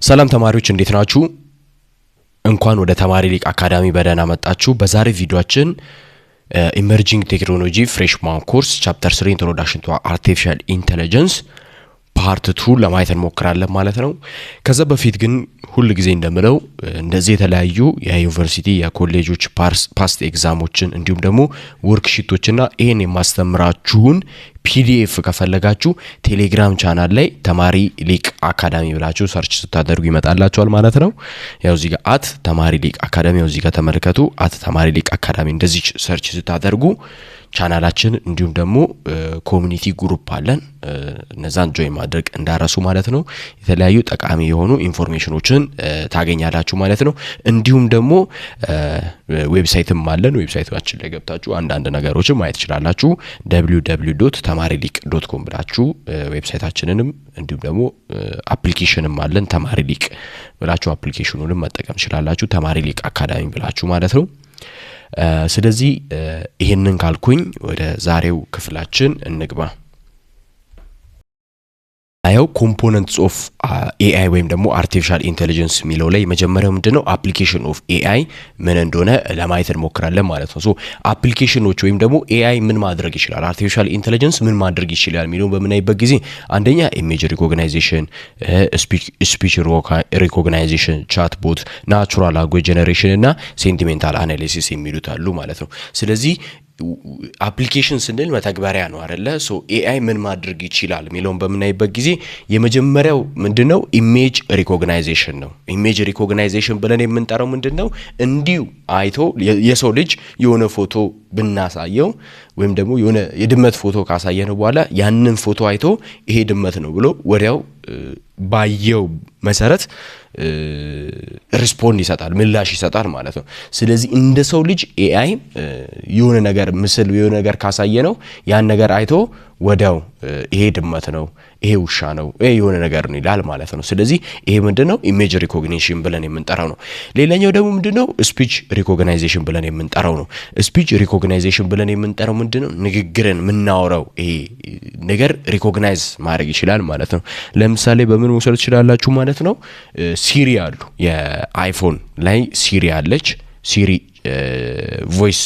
ሰላም ተማሪዎች እንዴት ናችሁ? እንኳን ወደ ተማሪ ሊቅ አካዳሚ በደህና መጣችሁ። በዛሬ ቪዲዮአችን ኢመርጂንግ ቴክኖሎጂ ፍሬሽማን ኮርስ ቻፕተር 3 ኢንትሮዳክሽን ቱ አርቲፊሻል ኢንተለጀንስ ፓርት 2 ለማየት እንሞክራለን ማለት ነው። ከዛ በፊት ግን ሁሉ ጊዜ እንደምለው እንደዚህ የተለያዩ የዩኒቨርሲቲ የኮሌጆች ፓስት ኤግዛሞችን እንዲሁም ደግሞ ወርክሺቶችና ይሄን የማስተምራችሁን ፒዲኤፍ ከፈለጋችሁ ቴሌግራም ቻናል ላይ ተማሪ ሊቅ አካዳሚ ብላችሁ ሰርች ስታደርጉ ይመጣላችኋል ማለት ነው። ያው እዚህ ጋር አት ተማሪ ሊቅ አካዳሚ ያው እዚህ ጋር ተመልከቱ። አት ተማሪ ሊቅ አካዳሚ እንደዚህ ሰርች ስታደርጉ ቻናላችን እንዲሁም ደግሞ ኮሚኒቲ ግሩፕ አለን። እነዛን ጆይን ማድረግ እንዳረሱ ማለት ነው። የተለያዩ ጠቃሚ የሆኑ ኢንፎርሜሽኖችን ታገኛላችሁ ማለት ነው። እንዲሁም ደግሞ ዌብሳይትም አለን። ዌብሳይታችን ላይ ገብታችሁ አንዳንድ ነገሮችን ማየት ትችላላችሁ። www.tamariliq.com ብላችሁ ዌብሳይታችንንም እንዲሁም ደግሞ አፕሊኬሽንም አለን። ተማሪ ሊቅ ብላችሁ አፕሊኬሽኑንም መጠቀም ትችላላችሁ። ተማሪ ሊቅ አካዳሚ ብላችሁ ማለት ነው። ስለዚህ ይሄንን ካልኩኝ ወደ ዛሬው ክፍላችን እንግባ። አየው ኮምፖነንትስ ኦፍ ኤአይ ወይም ደግሞ አርቲፊሻል ኢንተለጀንስ የሚለው ላይ መጀመሪያው ምንድነው አፕሊኬሽን ኦፍ ኤአይ ምን እንደሆነ ለማየት እንሞክራለን ማለት ነው። ሶ አፕሊኬሽኖች ወይም ደግሞ ኤአይ ምን ማድረግ ይችላል፣ አርቲፊሻል ኢንተለጀንስ ምን ማድረግ ይችላል የሚለው በምናይበት ጊዜ አንደኛ ኢሜጅ ሪኮግናይዜሽን፣ ስፒች ሪኮግናይዜሽን፣ ቻት ቦት፣ ናቹራል ላንጉዌጅ ጀነሬሽን እና ሴንቲሜንታል አናሊሲስ የሚሉት አሉ ማለት ነው። ስለዚህ አፕሊኬሽን ስንል መተግበሪያ ነው አይደለ? ሶ ኤአይ ምን ማድረግ ይችላል የሚለውን በምናይበት ጊዜ የመጀመሪያው ምንድነው ኢሜጅ ሪኮግናይዜሽን ነው። ኢሜጅ ሪኮግናይዜሽን ብለን የምንጠራው ምንድነው እንዲሁ አይቶ የሰው ልጅ የሆነ ፎቶ ብናሳየው ወይም ደግሞ የሆነ የድመት ፎቶ ካሳየነው በኋላ ያንን ፎቶ አይቶ ይሄ ድመት ነው ብሎ ወዲያው ባየው መሰረት ሪስፖንድ ይሰጣል፣ ምላሽ ይሰጣል ማለት ነው። ስለዚህ እንደ ሰው ልጅ ኤአይ የሆነ ነገር ምስል የሆነ ነገር ካሳየነው ያን ነገር አይቶ ወዲያው ይሄ ድመት ነው፣ ይሄ ውሻ ነው፣ ይሄ የሆነ ነገር ነው ይላል ማለት ነው። ስለዚህ ይሄ ምንድነው ኢሜጅ ሪኮግኒሽን ብለን የምንጠራው ነው። ሌላኛው ደግሞ ምንድነው ስፒች ሪኮግናይዜሽን ብለን የምንጠራው ነው። ስፒች ሪኮግናይዜሽን ብለን የምንጠራው ምንድነው ንግግርን ምናወራው ይሄ ነገር ሪኮግናይዝ ማድረግ ይችላል ማለት ነው። ለምሳሌ በምን መውሰድ ትችላላችሁ ማለት ነው። ሲሪ አሉ፣ የአይፎን ላይ ሲሪ አለች። ሲሪ ቮይስ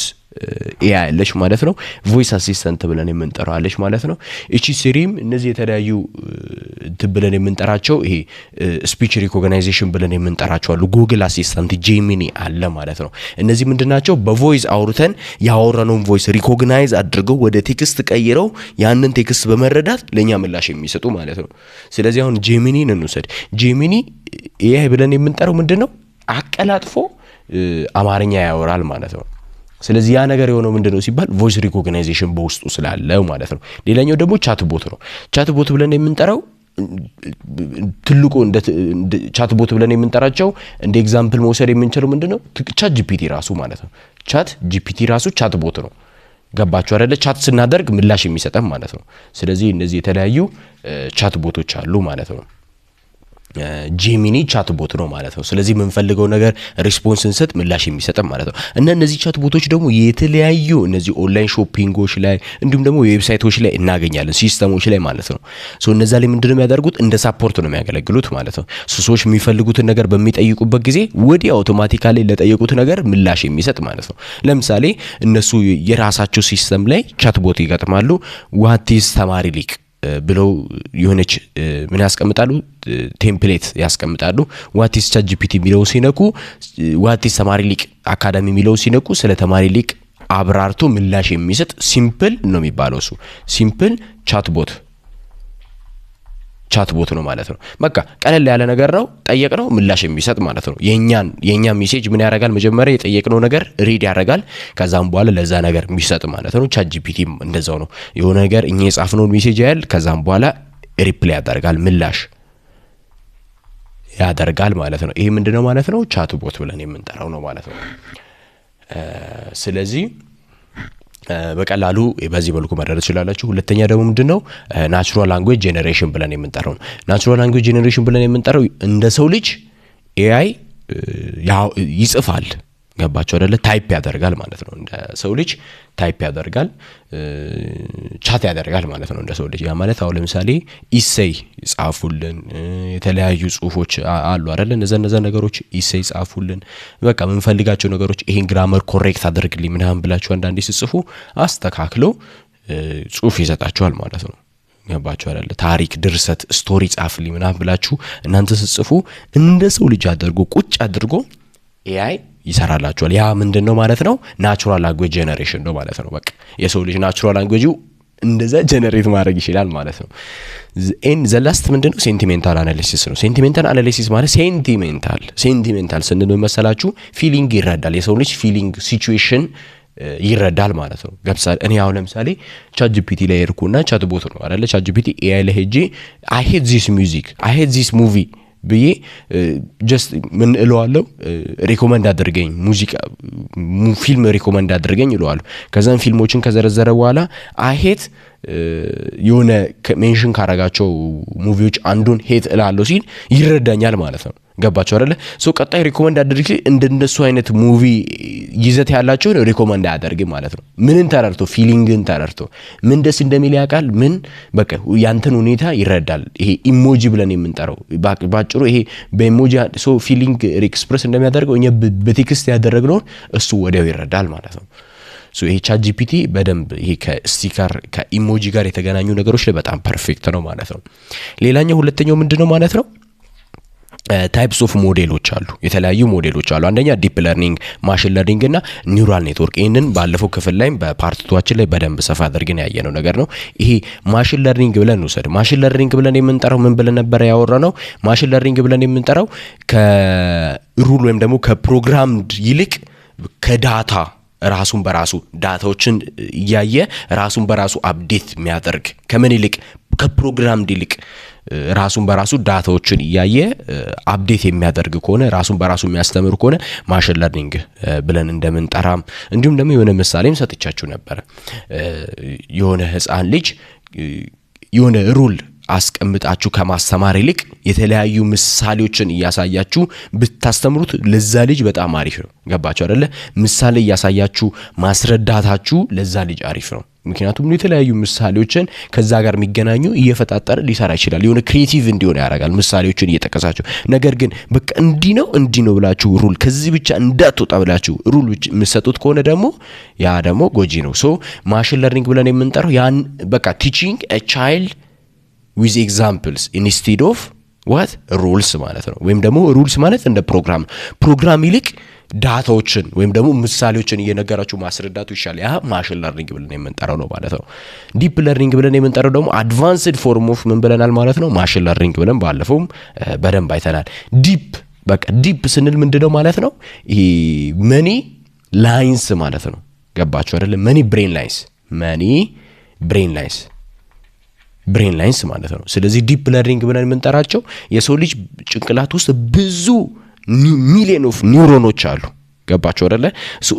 ኤአይ አለች ማለት ነው። ቮይስ አሲስታንት ብለን የምንጠራው አለች ማለት ነው። እቺ ሲሪም እነዚህ የተለያዩ ብለን የምንጠራቸው ይሄ ስፒች ሪኮግናይዜሽን ብለን የምንጠራቸው አሉ። ጉግል አሲስታንት፣ ጄሚኒ አለ ማለት ነው። እነዚህ ምንድናቸው? በቮይስ አውርተን ያወራነውን ቮይስ ሪኮግናይዝ አድርገው ወደ ቴክስት ቀይረው ያንን ቴክስት በመረዳት ለኛ ምላሽ የሚሰጡ ማለት ነው። ስለዚህ አሁን ጄሚኒን እንውሰድ። ጄሚኒ ኤአይ ብለን የምንጠራው ምንድነው አቀላጥፎ አማርኛ ያወራል ማለት ነው። ስለዚህ ያ ነገር የሆነው ምንድነው ሲባል ቮይስ ሪኮግናይዜሽን በውስጡ ስላለው ማለት ነው። ሌላኛው ደግሞ ቻት ቦት ነው። ቻት ቦት ብለን የምንጠራው ትልቁ እንደ ቻት ቦት ብለን የምንጠራቸው እንደ ኤግዛምፕል መውሰድ የምንችለው ምንድነው ቻት ጂፒቲ ራሱ ማለት ነው። ቻት ጂፒቲ ራሱ ቻት ቦት ነው። ገባችሁ አይደለ? ቻት ስናደርግ ምላሽ የሚሰጠን ማለት ነው። ስለዚህ እነዚህ የተለያዩ ቻት ቦቶች አሉ ማለት ነው። ጄሚኒ ቻት ቦት ነው ማለት ነው። ስለዚህ የምንፈልገው ነገር ሪስፖንስ እንሰጥ ምላሽ የሚሰጠን ማለት ነው። እና እነዚህ ቻት ቦቶች ደግሞ የተለያዩ እነዚህ ኦንላይን ሾፒንጎች ላይ እንዲሁም ደግሞ ዌብሳይቶች ላይ እናገኛለን፣ ሲስተሞች ላይ ማለት ነው። ሶ እነዛ ላይ ምንድነው የሚያደርጉት እንደ ሳፖርት ነው የሚያገለግሉት ማለት ነው። ሰዎች የሚፈልጉትን ነገር በሚጠይቁበት ጊዜ ወዲያው አውቶማቲካሊ ለጠየቁት ነገር ምላሽ የሚሰጥ ማለት ነው። ለምሳሌ እነሱ የራሳቸው ሲስተም ላይ ቻት ቦት ይገጥማሉ። ዋቲስ ተማሪ ሊቅ ብለው የሆነች ምን ያስቀምጣሉ? ቴምፕሌት ያስቀምጣሉ። ዋቲስ ቻት ጂፒቲ የሚለው ሲነኩ፣ ዋቲስ ተማሪ ሊቅ አካዳሚ የሚለው ሲነኩ ስለ ተማሪ ሊቅ አብራርቶ ምላሽ የሚሰጥ ሲምፕል ነው የሚባለው። እሱ ሲምፕል ቻት ቦት ነው ማለት ነው። በቃ ቀለል ያለ ነገር ነው። ጠየቅነው ምላሽ የሚሰጥ ማለት ነው። የኛ ሜሴጅ ምን ያደርጋል? መጀመሪያ የጠየቅነው ነገር ሪድ ያደርጋል። ከዛም በኋላ ለዛ ነገር የሚሰጥ ማለት ነው። ቻት ጂፒቲ እንደዛው ነው። የሆነ ነገር እኛ የጻፍነውን ሜሴጅ ያያል። ከዛም በኋላ ሪፕላይ ያደርጋል፣ ምላሽ ያደርጋል ማለት ነው። ይሄ ምንድነው ማለት ነው? ቻት ቦት ብለን የምንጠራው ነው ማለት ነው። ስለዚህ በቀላሉ በዚህ መልኩ መረዳት ትችላላችሁ። ሁለተኛ ደግሞ ምንድነው ናቹራል ላንጉዌጅ ጀነሬሽን ብለን የምንጠራው ነው። ናቹራል ላንጉዌጅ ጀነሬሽን ብለን የምንጠራው እንደ ሰው ልጅ ኤአይ ይጽፋል ገባችሁ አይደለ? ታይፕ ያደርጋል ማለት ነው። እንደ ሰው ልጅ ታይፕ ያደርጋል፣ ቻት ያደርጋል ማለት ነው እንደ ሰው ልጅ። ያ ማለት አሁን ለምሳሌ ኢሴይ ጻፉልን፣ የተለያዩ ጽሁፎች አሉ አይደለ? እነዛ ነገሮች ኢሴይ ጻፉልን፣ በቃ የምንፈልጋቸው ነገሮች ይሄን ግራመር ኮሬክት አድርግልኝ ምናምን ብላችሁ አንዳንዴ ሲጽፉ አስተካክለው ጽሁፍ ይሰጣችኋል ማለት ነው። ገባችሁ አይደለ? ታሪክ፣ ድርሰት፣ ስቶሪ ጻፍልኝ ምናምን ብላችሁ እናንተ ስትጽፉ እንደ ሰው ልጅ አድርጎ ቁጭ አድርጎ ኤአይ ይሰራላችኋል። ያ ምንድነው ማለት ነው? ናቹራል ላንጉዌጅ ጄነሬሽን ነው ማለት ነው። በቃ የሰው ልጅ ናቹራል ላንጉዌጁ እንደዛ ጄነሬት ማድረግ ይችላል ማለት ነው። ዘላስት ምንድነው? ሴንቲሜንታል አናሊሲስ ነው። ሴንቲሜንታል አናሊሲስ ማለት ሴንቲሜንታል ስንል መሰላችሁ ፊሊንግ ይረዳል። የሰው ልጅ ፊሊንግ ሲቹዌሽን ይረዳል ማለት ነው። እኔ አሁን ለምሳሌ ቻትጂፒቲ ላይ ሄድኩና ቻት ቦት ነው አይደለ? ቻትጂፒቲ ኤአይ ላይ ሄጄ አይ ሄት ዚስ ሚውዚክ አይ ሄት ዚስ ሙቪ ብዬ ጀስት ምን እለዋለሁ? ሪኮመንድ አድርገኝ ሙዚቃ ፊልም ሪኮመንድ አድርገኝ እለዋለሁ። ከዛም ፊልሞችን ከዘረዘረ በኋላ አይ ሄት የሆነ ሜንሽን ካረጋቸው ሙቪዎች አንዱን ሄት እላለሁ ሲል ይረዳኛል ማለት ነው። ገባችሁ አይደለ? ሶ ቀጣይ ሪኮመንድ አድርጊ እንደነሱ አይነት ሙቪ ይዘት ያላቸው ነው ሪኮመንድ አያደርግም ማለት ነው። ምንን ተረርቶ ፊሊንግን ተረርቶ ምን ደስ እንደሚል ያውቃል። ምን በቃ ያንተን ሁኔታ ይረዳል። ይሄ ኢሞጂ ብለን የምንጠራው ባጭሩ ይሄ በኢሞጂ ሶ ፊሊንግ ኤክስፕረስ እንደሚያደርገው እኛ በቴክስት ያደረግነውን እሱ ወዲያው ይረዳል ማለት ነው። ሶ ይሄ ቻትጂፒቲ በደንብ ይሄ ከስቲከር ከኢሞጂ ጋር የተገናኙ ነገሮች ላይ በጣም ፐርፌክት ነው ማለት ነው። ሌላኛው ሁለተኛው ምንድነው ማለት ነው? ታይፕስ ኦፍ ሞዴሎች አሉ። የተለያዩ ሞዴሎች አሉ። አንደኛ ዲፕ ለርኒንግ፣ ማሽን ለርኒንግ እና ኒውራል ኔትወርክ። ይህንን ባለፈው ክፍል ላይ በፓርት 2 ላይ በደንብ ሰፋ አድርገን ያየነው ነገር ነው። ይሄ ማሽን ለርኒንግ ብለን እንውሰድ። ማሽን ለርኒንግ ብለን የምንጠራው ምን ብለን ነበር ያወራነው? ማሽን ለርኒንግ ብለን የምንጠራው ከሩል ወይም ደግሞ ከፕሮግራምድ ይልቅ ከዳታ ራሱን በራሱ ዳታዎችን እያየ ራሱን በራሱ አፕዴት የሚያደርግ ከምን ይልቅ ከፕሮግራምድ ይልቅ ራሱን በራሱ ዳታዎችን እያየ አፕዴት የሚያደርግ ከሆነ ራሱን በራሱ የሚያስተምር ከሆነ ማሽን ለርኒንግ ብለን እንደምንጠራም እንዲሁም ደግሞ የሆነ ምሳሌም ሰጥቻችሁ ነበር። የሆነ ህፃን ልጅ የሆነ ሩል አስቀምጣችሁ ከማስተማር ይልቅ የተለያዩ ምሳሌዎችን እያሳያችሁ ብታስተምሩት ለዛ ልጅ በጣም አሪፍ ነው። ገባችሁ አይደለ? ምሳሌ እያሳያችሁ ማስረዳታችሁ ለዛ ልጅ አሪፍ ነው። ምክንያቱም የተለያዩ ምሳሌዎችን ከዛ ጋር የሚገናኙ እየፈጣጠረ ሊሰራ ይችላል። የሆነ ክሪኤቲቭ እንዲሆን ያደርጋል ምሳሌዎችን እየጠቀሳችሁ። ነገር ግን በቃ እንዲህ ነው ብላችሁ ሩል ከዚህ ብቻ እንዳትወጣ ብላችሁ ሩል የምትሰጡት ከሆነ ደግሞ ያ ደግሞ ጎጂ ነው። ሶ ማሽን ለርኒንግ ብለን የምንጠራው ያን በቃ ቲቺንግ አ ቻይልድ with examples instead of what rules ማለት ነው። ወይም ደግሞ rules ማለት እንደ ፕሮግራም ይልቅ ዳታዎችን ወይም ደግሞ ምሳሌዎችን እየነገራችሁ ማስረዳቱ ይሻላል። ያ ማሽን ለርኒንግ ብለን የምንጠራው ነው ማለት ነው። ዲፕ ለርኒንግ ብለን የምንጠራው ደግሞ አድቫንስድ ፎርም ኦፍ ምን ብለናል ማለት ነው? ማሽን ለርኒንግ ብለን ባለፈውም በደንብ አይተናል። ዲፕ ስንል ምንድነው ማለት ነው? ይሄ መኒ ላይንስ ማለት ነው። ገባችሁ አይደለ? መኒ ብሬን ላይንስ ማለት ነው። ስለዚህ ዲፕ ለርኒንግ ብለን የምንጠራቸው የሰው ልጅ ጭንቅላት ውስጥ ብዙ ሚሊዮን ኦፍ ኒውሮኖች አሉ። ገባችሁ አይደለ?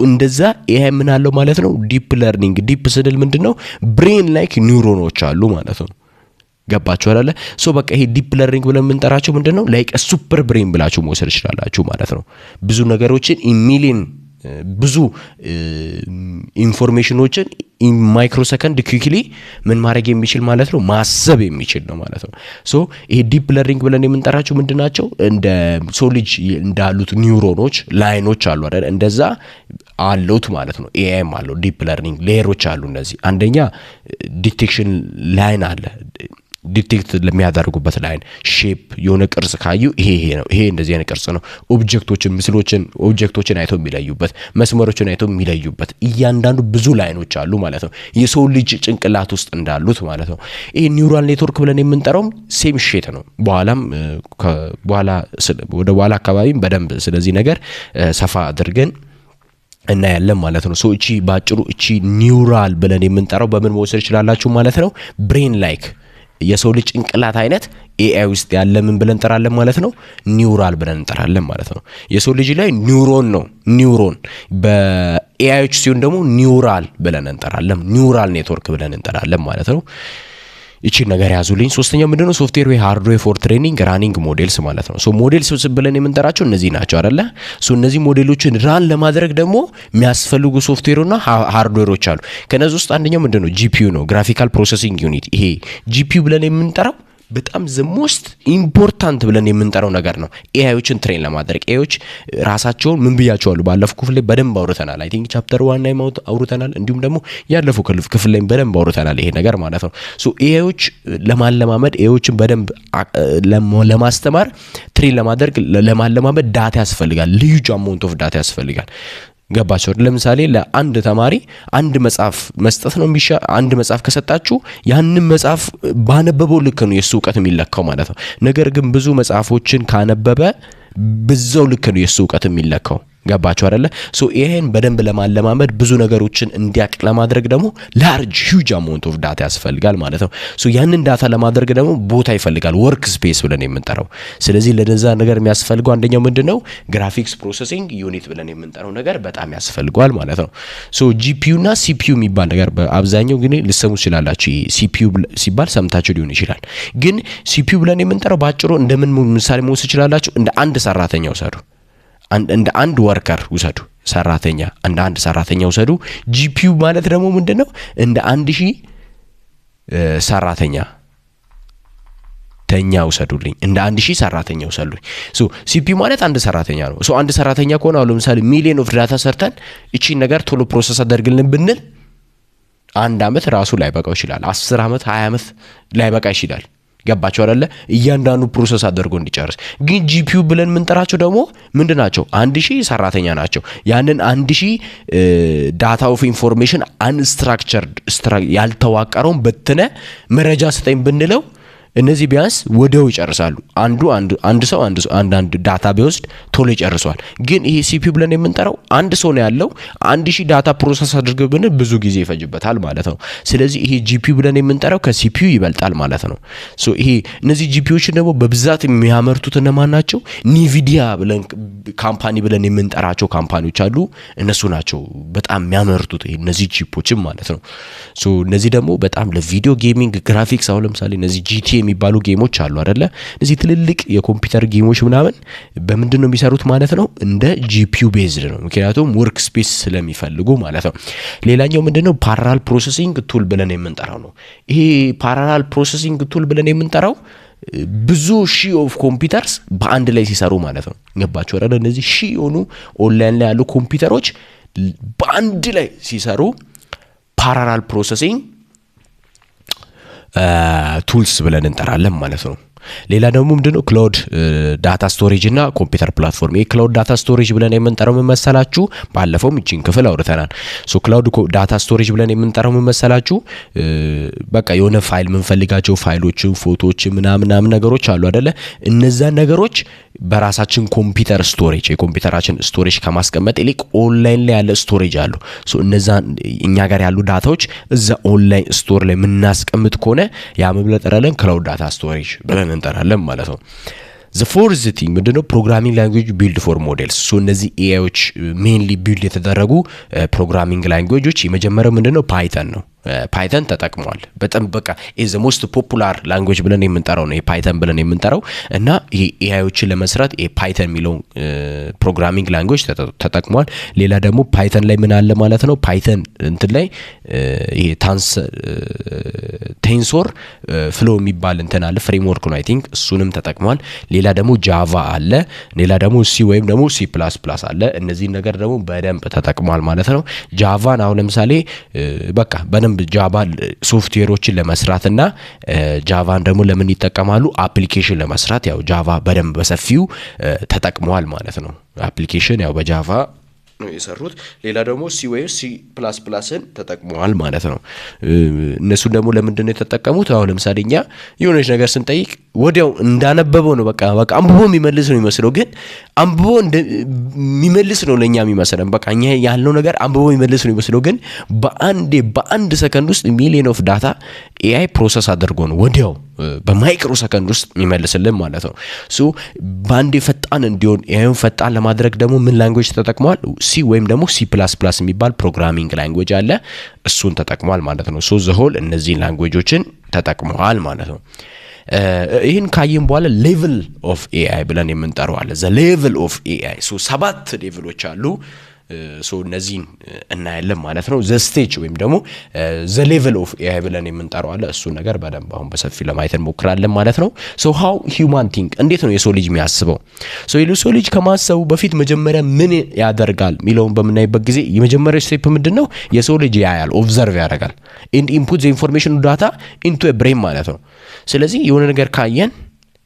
እንደዛ ይሄ ምን አለው ማለት ነው? ዲፕ ለርኒንግ ዲፕ ስንል ምንድነው? ብሬን ላይክ ኒውሮኖች አሉ ማለት ነው። ገባችሁ አይደለ? በቃ ይሄ ዲፕ ለርኒንግ ብለን የምንጠራቸው ምንድነው? ላይክ ሱፐር ብሬን ብላችሁ መውሰድ ይችላልላችሁ ማለት ነው። ብዙ ነገሮችን ሚሊዮን ብዙ ኢንፎርሜሽኖችን ኢን ማይክሮ ሰከንድ ኩዊክሊ ምን ማድረግ የሚችል ማለት ነው? ማሰብ የሚችል ነው ማለት ነው። ይሄ ዲፕ ለርኒንግ ብለን የምንጠራቸው ምንድናቸው? እንደ ሰው ልጅ እንዳሉት ኒውሮኖች ላይኖች አሉ አይደል? እንደዛ አሉት ማለት ነው። ኤአይም አለው ዲፕ ለርኒንግ ሌየሮች አሉ። እነዚህ አንደኛ ዲቴክሽን ላይን አለ። ዲቴክት ለሚያደርጉበት ላይን ሼፕ የሆነ ቅርጽ ካዩ ይሄ ነው፣ ይሄ እንደዚህ አይነት ቅርጽ ነው። ኦብጀክቶችን አይተው የሚለዩበት፣ መስመሮችን አይተው የሚለዩበት እያንዳንዱ ብዙ ላይኖች አሉ ማለት ነው። የሰው ልጅ ጭንቅላት ውስጥ እንዳሉት ማለት ነው። ይሄ ኒውራል ኔትወርክ ብለን የምንጠራውም ሴም ሼት ነው። ወደ በኋላ አካባቢም በደንብ ስለዚህ ነገር ሰፋ አድርገን እናያለን ማለት ነው። እቺ ባጭሩ እቺ ኒውራል ብለን የምንጠራው በምን መወሰድ ይችላልላችሁ ማለት ነው? ብሬን ላይክ የሰው ልጅ ጭንቅላት አይነት ኤአይ ውስጥ ያለ ምን ብለን እንጠራለን ማለት ነው? ኒውራል ብለን እንጠራለን ማለት ነው። የሰው ልጅ ላይ ኒውሮን በኤአይዎች ሲሆን ደግሞ ኒውራል ብለን እንጠራለን። ኒውራል ኔትወርክ ብለን እንጠራለን ማለት ነው። እቺ ነገር ያዙልኝ። ሶስተኛው ምንድነው ሶፍትዌር ሃርድዌር ፎር ትሬኒንግ ራኒንግ ሞዴልስ ማለት ነው። ሶ ሞዴልስ ብለን የምንጠራቸው እነዚህ ናቸው አይደለ? ሶ እነዚህ ሞዴሎችን ራን ለማድረግ ደግሞ የሚያስፈልጉ ሶፍትዌርና ሃርድዌሮች አሉ። ከነዚህ ውስጥ አንደኛው ምንድነው ጂፒዩ ነው፣ ግራፊካል ፕሮሰሲንግ ዩኒት። ይሄ ጂፒዩ ብለን የምንጠራው በጣም ዘ ሞስት ኢምፖርታንት ብለን የምንጠራው ነገር ነው። ኤአይዎችን ትሬን ለማድረግ ኤአይዎች ራሳቸውን ምን ብያቸዋሉ? ባለፈው ክፍል ላይ በደንብ አውርተናል። አይ ቲንክ ቻፕተር 1 ላይ አውርተናል። እንዲሁም ደግሞ ያለፈው ክፍል ላይ በደንብ አውርተናል ይሄ ነገር ማለት ነው። ሶ ኤአይዎች ለማለማመድ ኤአይዎችን በደንብ ለማስተማር ትሬን ለማድረግ ለማለማመድ ዳታ ያስፈልጋል። ልዩጅ አማውንት ኦፍ ዳታ ያስፈልጋል። ገባቸው። ለምሳሌ ለአንድ ተማሪ አንድ መጽሐፍ መስጠት ነው አንድ መጽሐፍ ከሰጣችሁ ያንን መጽሐፍ ባነበበው ልክ ነው የሱ ዕውቀት የሚለካው ማለት ነው። ነገር ግን ብዙ መጽሐፎችን ካነበበ በዛው ልክ ነው የሱ ዕውቀት የሚለካው። ገባቸው አይደለ? ሶ ይሄን በደንብ ለማለማመድ ብዙ ነገሮችን እንዲያቅ ለማድረግ ደግሞ ላርጅ ሂውጅ አማውንት ኦፍ ዳታ ያስፈልጋል ማለት ነው። ሶ ያንን ዳታ ለማድረግ ደግሞ ቦታ ይፈልጋል፣ ወርክ ስፔስ ብለን የምንጠራው። ስለዚህ ለነዛ ነገር የሚያስፈልገው አንደኛው ምንድነው ግራፊክስ ፕሮሰሲንግ ዩኒት ብለን የምንጠራው ነገር በጣም ያስፈልገዋል ማለት ነው። ሶ ጂፒዩ እና ሲፒዩ የሚባል ነገር በአብዛኛው ግን ልሰሙ ይችላላችሁ። ሲፒዩ ሲባል ሰምታችሁ ሊሆን ይችላል። ግን ሲፒዩ ብለን የምንጠራው ባጭሩ እንደምን ምሳሌ መውሰድ ይችላላችሁ? እንደ አንድ ሰራተኛ ውሰዱ፣ እንደ አንድ ወርከር ውሰዱ፣ ሰራተኛ እንደ አንድ ሰራተኛ ውሰዱ። ጂፒዩ ማለት ደግሞ ምንድነው? እንደ 1000 ሰራተኛ ተኛ ውሰዱልኝ፣ እንደ 1000 ሰራተኛ ውሰዱልኝ። ሶ ሲፒዩ ማለት አንድ ሰራተኛ ነው። ሶ አንድ ሰራተኛ ከሆነ አሁን ለምሳሌ ሚሊዮን ኦፍ ዳታ ሰርተን እቺን ነገር ቶሎ ፕሮሰስ አድርግልን ብንል 1 አመት ራሱ ላይበቃው ይችላል። 10 አመት 20 አመት ላይበቃ ይችላል። ገባቸው አይደለ? እያንዳንዱ ፕሮሰስ አድርጎ እንዲጨርስ። ግን ጂፒዩ ብለን የምንጠራቸው ደግሞ ምንድናቸው? 1000 ሰራተኛ ናቸው። ያንን 1000 ዳታ ኦፍ ኢንፎርሜሽን አንስትራክቸርድ ያልተዋቀረውን በትነ መረጃ ስጠኝ ብንለው እነዚህ ቢያንስ ወደው ይጨርሳሉ። አንድ ሰው ዳታ ቢወስድ ቶሎ ይጨርሷል። ግን ይሄ ሲፒዩ ብለን የምንጠራው አንድ ሰው ነው ያለው 1000 ዳታ ፕሮሰስ አድርገው ብንል ብዙ ጊዜ ይፈጅበታል ማለት ነው። ስለዚህ ይሄ ጂፒዩ ብለን የምንጠራው ከሲፒዩ ይበልጣል ማለት ነው። ሶ ይሄ እነዚህ ጂፒዩዎችን ደግሞ በብዛት የሚያመርቱት እነማን ናቸው? ኒቪዲያ ብለን ካምፓኒ ብለን የምንጠራቸው ካምፓኒዎች አሉ። እነሱ ናቸው በጣም የሚያመርቱት እነዚህ ቺፖችን ማለት ነው። ሶ እነዚህ ደግሞ በጣም ለቪዲዮ ጌሚንግ ግራፊክስ አሁን ለምሳሌ እነዚህ ጂቲ የሚባሉ ጌሞች አሉ አይደለ? እነዚህ ትልልቅ የኮምፒውተር ጌሞች ምናምን በምንድን ነው የሚሰሩት ማለት ነው? እንደ ጂፒዩ ቤዝድ ነው። ምክንያቱም ወርክ ስፔስ ስለሚፈልጉ ማለት ነው። ሌላኛው ምንድነው? ፓራላል ፕሮሰሲንግ ቱል ብለን የምንጠራው ነው። ይሄ ፓራላል ፕሮሰሲንግ ቱል ብለን የምንጠራው ብዙ ሺህ ኦፍ ኮምፒውተርስ በአንድ ላይ ሲሰሩ ማለት ነው። ገባችሁ አይደለ? እነዚህ ሺህ የሆኑ ኦንላይን ላይ ያሉ ኮምፒውተሮች በአንድ ላይ ሲሰሩ ፓራላል ፕሮሰሲንግ ቱልስ ብለን እንጠራለን ማለት ነው። ሌላ ደግሞ ምንድነው? ክላውድ ዳታ ስቶሬጅ እና ኮምፒውተር ፕላትፎርም። ይሄ ክላውድ ዳታ ስቶሬጅ ብለን የምንጠራው ምን መሰላችሁ? ባለፈውም እቺን ክፍል አውርተናል። ሶ ክላውድ ዳታ ስቶሬጅ ብለን የምንጠራው ምን መሰላችሁ? በቃ የሆነ ፋይል የምንፈልጋቸው ፋይሎችን፣ ፎቶዎችን ምናምን ነገሮች አሉ አይደለ? እነዛን ነገሮች በራሳችን ኮምፒውተር ስቶሬጅ የኮምፒውተራችን ስቶሬጅ ከማስቀመጥ ይልቅ ኦንላይን ላይ ያለ ስቶሬጅ አሉ። ሶ እነዛ እኛ ጋር ያሉ ዳታዎች እዛ ኦንላይን ስቶር ላይ የምናስቀምጥ ከሆነ ያ መብለጠረለን ክላውድ ዳታ ስቶሬጅ ብለን እንጠራለን ማለት ነው። ዘ ፎርዝ ቲንግ ምንድነው? ፕሮግራሚንግ ላንጉዌጅ ቢልድ ፎር ሞዴልስ። ሶ እነዚህ ኤአይዎች ሜንሊ ቢልድ የተደረጉ ፕሮግራሚንግ ላንጉዌጆች የመጀመሪያው ምንድነው? ፓይተን ነው። ፓይተን ተጠቅሟል። በጣም በቃ ኢዝ ዘ ሞስት ፖፑላር ላንጉዌጅ ብለን የምንጠራው ነው ፓይተን ብለን የምንጠራው እና ይሄ ኤአይዎችን ለመስራት ፓይተን የሚለው ፕሮግራሚንግ ላንጉዌጅ ተጠቅሟል። ሌላ ደግሞ ፓይተን ላይ ምን አለ ማለት ነው? ፓይተን እንትን ላይ ይሄ ቴንሶር ፍሎ የሚባል እንትን አለ ፍሬምወርክ ነው አይ ቲንክ እሱንም ተጠቅሟል። ሌላ ደግሞ ጃቫ አለ። ሌላ ደግሞ ሲ ወይም ደግሞ ሲ ፕላስ ፕላስ አለ። እነዚህ ነገር ደግሞ በደንብ ተጠቅሟል ማለት ነው። ጃቫን አሁን ለምሳሌ በቃ በደንብ ጃቫ ሶፍትዌሮችን ለመስራትና ጃቫን ደግሞ ለምን ይጠቀማሉ? አፕሊኬሽን ለመስራት ያው ጃቫ በደንብ በሰፊው ተጠቅመዋል ማለት ነው። አፕሊኬሽን ያው በጃቫ ነው የሰሩት። ሌላ ደግሞ ሲ ወይ ሲ ፕላስ ፕላስን ተጠቅመዋል ማለት ነው። እነሱ ደግሞ ለምንድን ነው የተጠቀሙት? አሁን ለምሳሌ እኛ የሆነች ነገር ስንጠይቅ ወዲያው እንዳነበበው ነው በቃ አንብቦ የሚመልስ ነው የሚመስለው፣ ግን አንብቦ የሚመልስ ነው ለኛ የሚመስለን። በቃ እኛ ያለው ነገር አንብቦ የሚመልስ ነው የሚመስለው፣ ግን በአንድ ሰከንድ ውስጥ ሚሊዮን ኦፍ ዳታ ኤአይ ፕሮሰስ አድርጎ ነው ወዲያው በማይክሮ ሰከንድ ውስጥ የሚመልስልን ማለት ነው። ሶ ባንዴ ፈጣን እንዲሆን ኤአይን ፈጣን ለማድረግ ደግሞ ምን ላንጉዌጅ ተጠቅሟል? ሲ ወይም ደግሞ ሲ ፕላስ ፕላስ የሚባል ፕሮግራሚንግ ላንጉዌጅ አለ። እሱን ተጠቅሟል ማለት ነው። ሶ ዘሆል እነዚህ ላንጉዌጆችን ተጠቅመዋል ማለት ነው። ይህን ካየን በኋላ ሌቭል ኦፍ ኤአይ ብለን የምንጠራው አለ። ዘ ሌቭል ኦፍ ኤአይ 7 ሌቭሎች አሉ። እነዚህን እናያለን ማለት ነው። ዘ ስቴጅ ወይም ደግሞ ዘ ሌቭል ኦፍ ኤአይ ብለን የምንጠራው አለ። እሱ ነገር በደንብ አሁን በሰፊ ለማየት እንሞክራለን ማለት ነው። ሃው ሂውማን ቲንክ እንዴት ነው የሰው ልጅ የሚያስበው? የሰው ልጅ ከማሰቡ በፊት መጀመሪያ ምን ያደርጋል የሚለውን በምናይበት ጊዜ የመጀመሪያው ስቴፕ ምንድነው? የሰው ልጅ ያያል፣ ኦብዘርቭ ያደርጋል። ኢንፑት ዘ ኢንፎርሜሽን ዳታ ኢንቱ ኤ ብሬን ማለት ነው። ስለዚህ የሆነ ነገር ካየን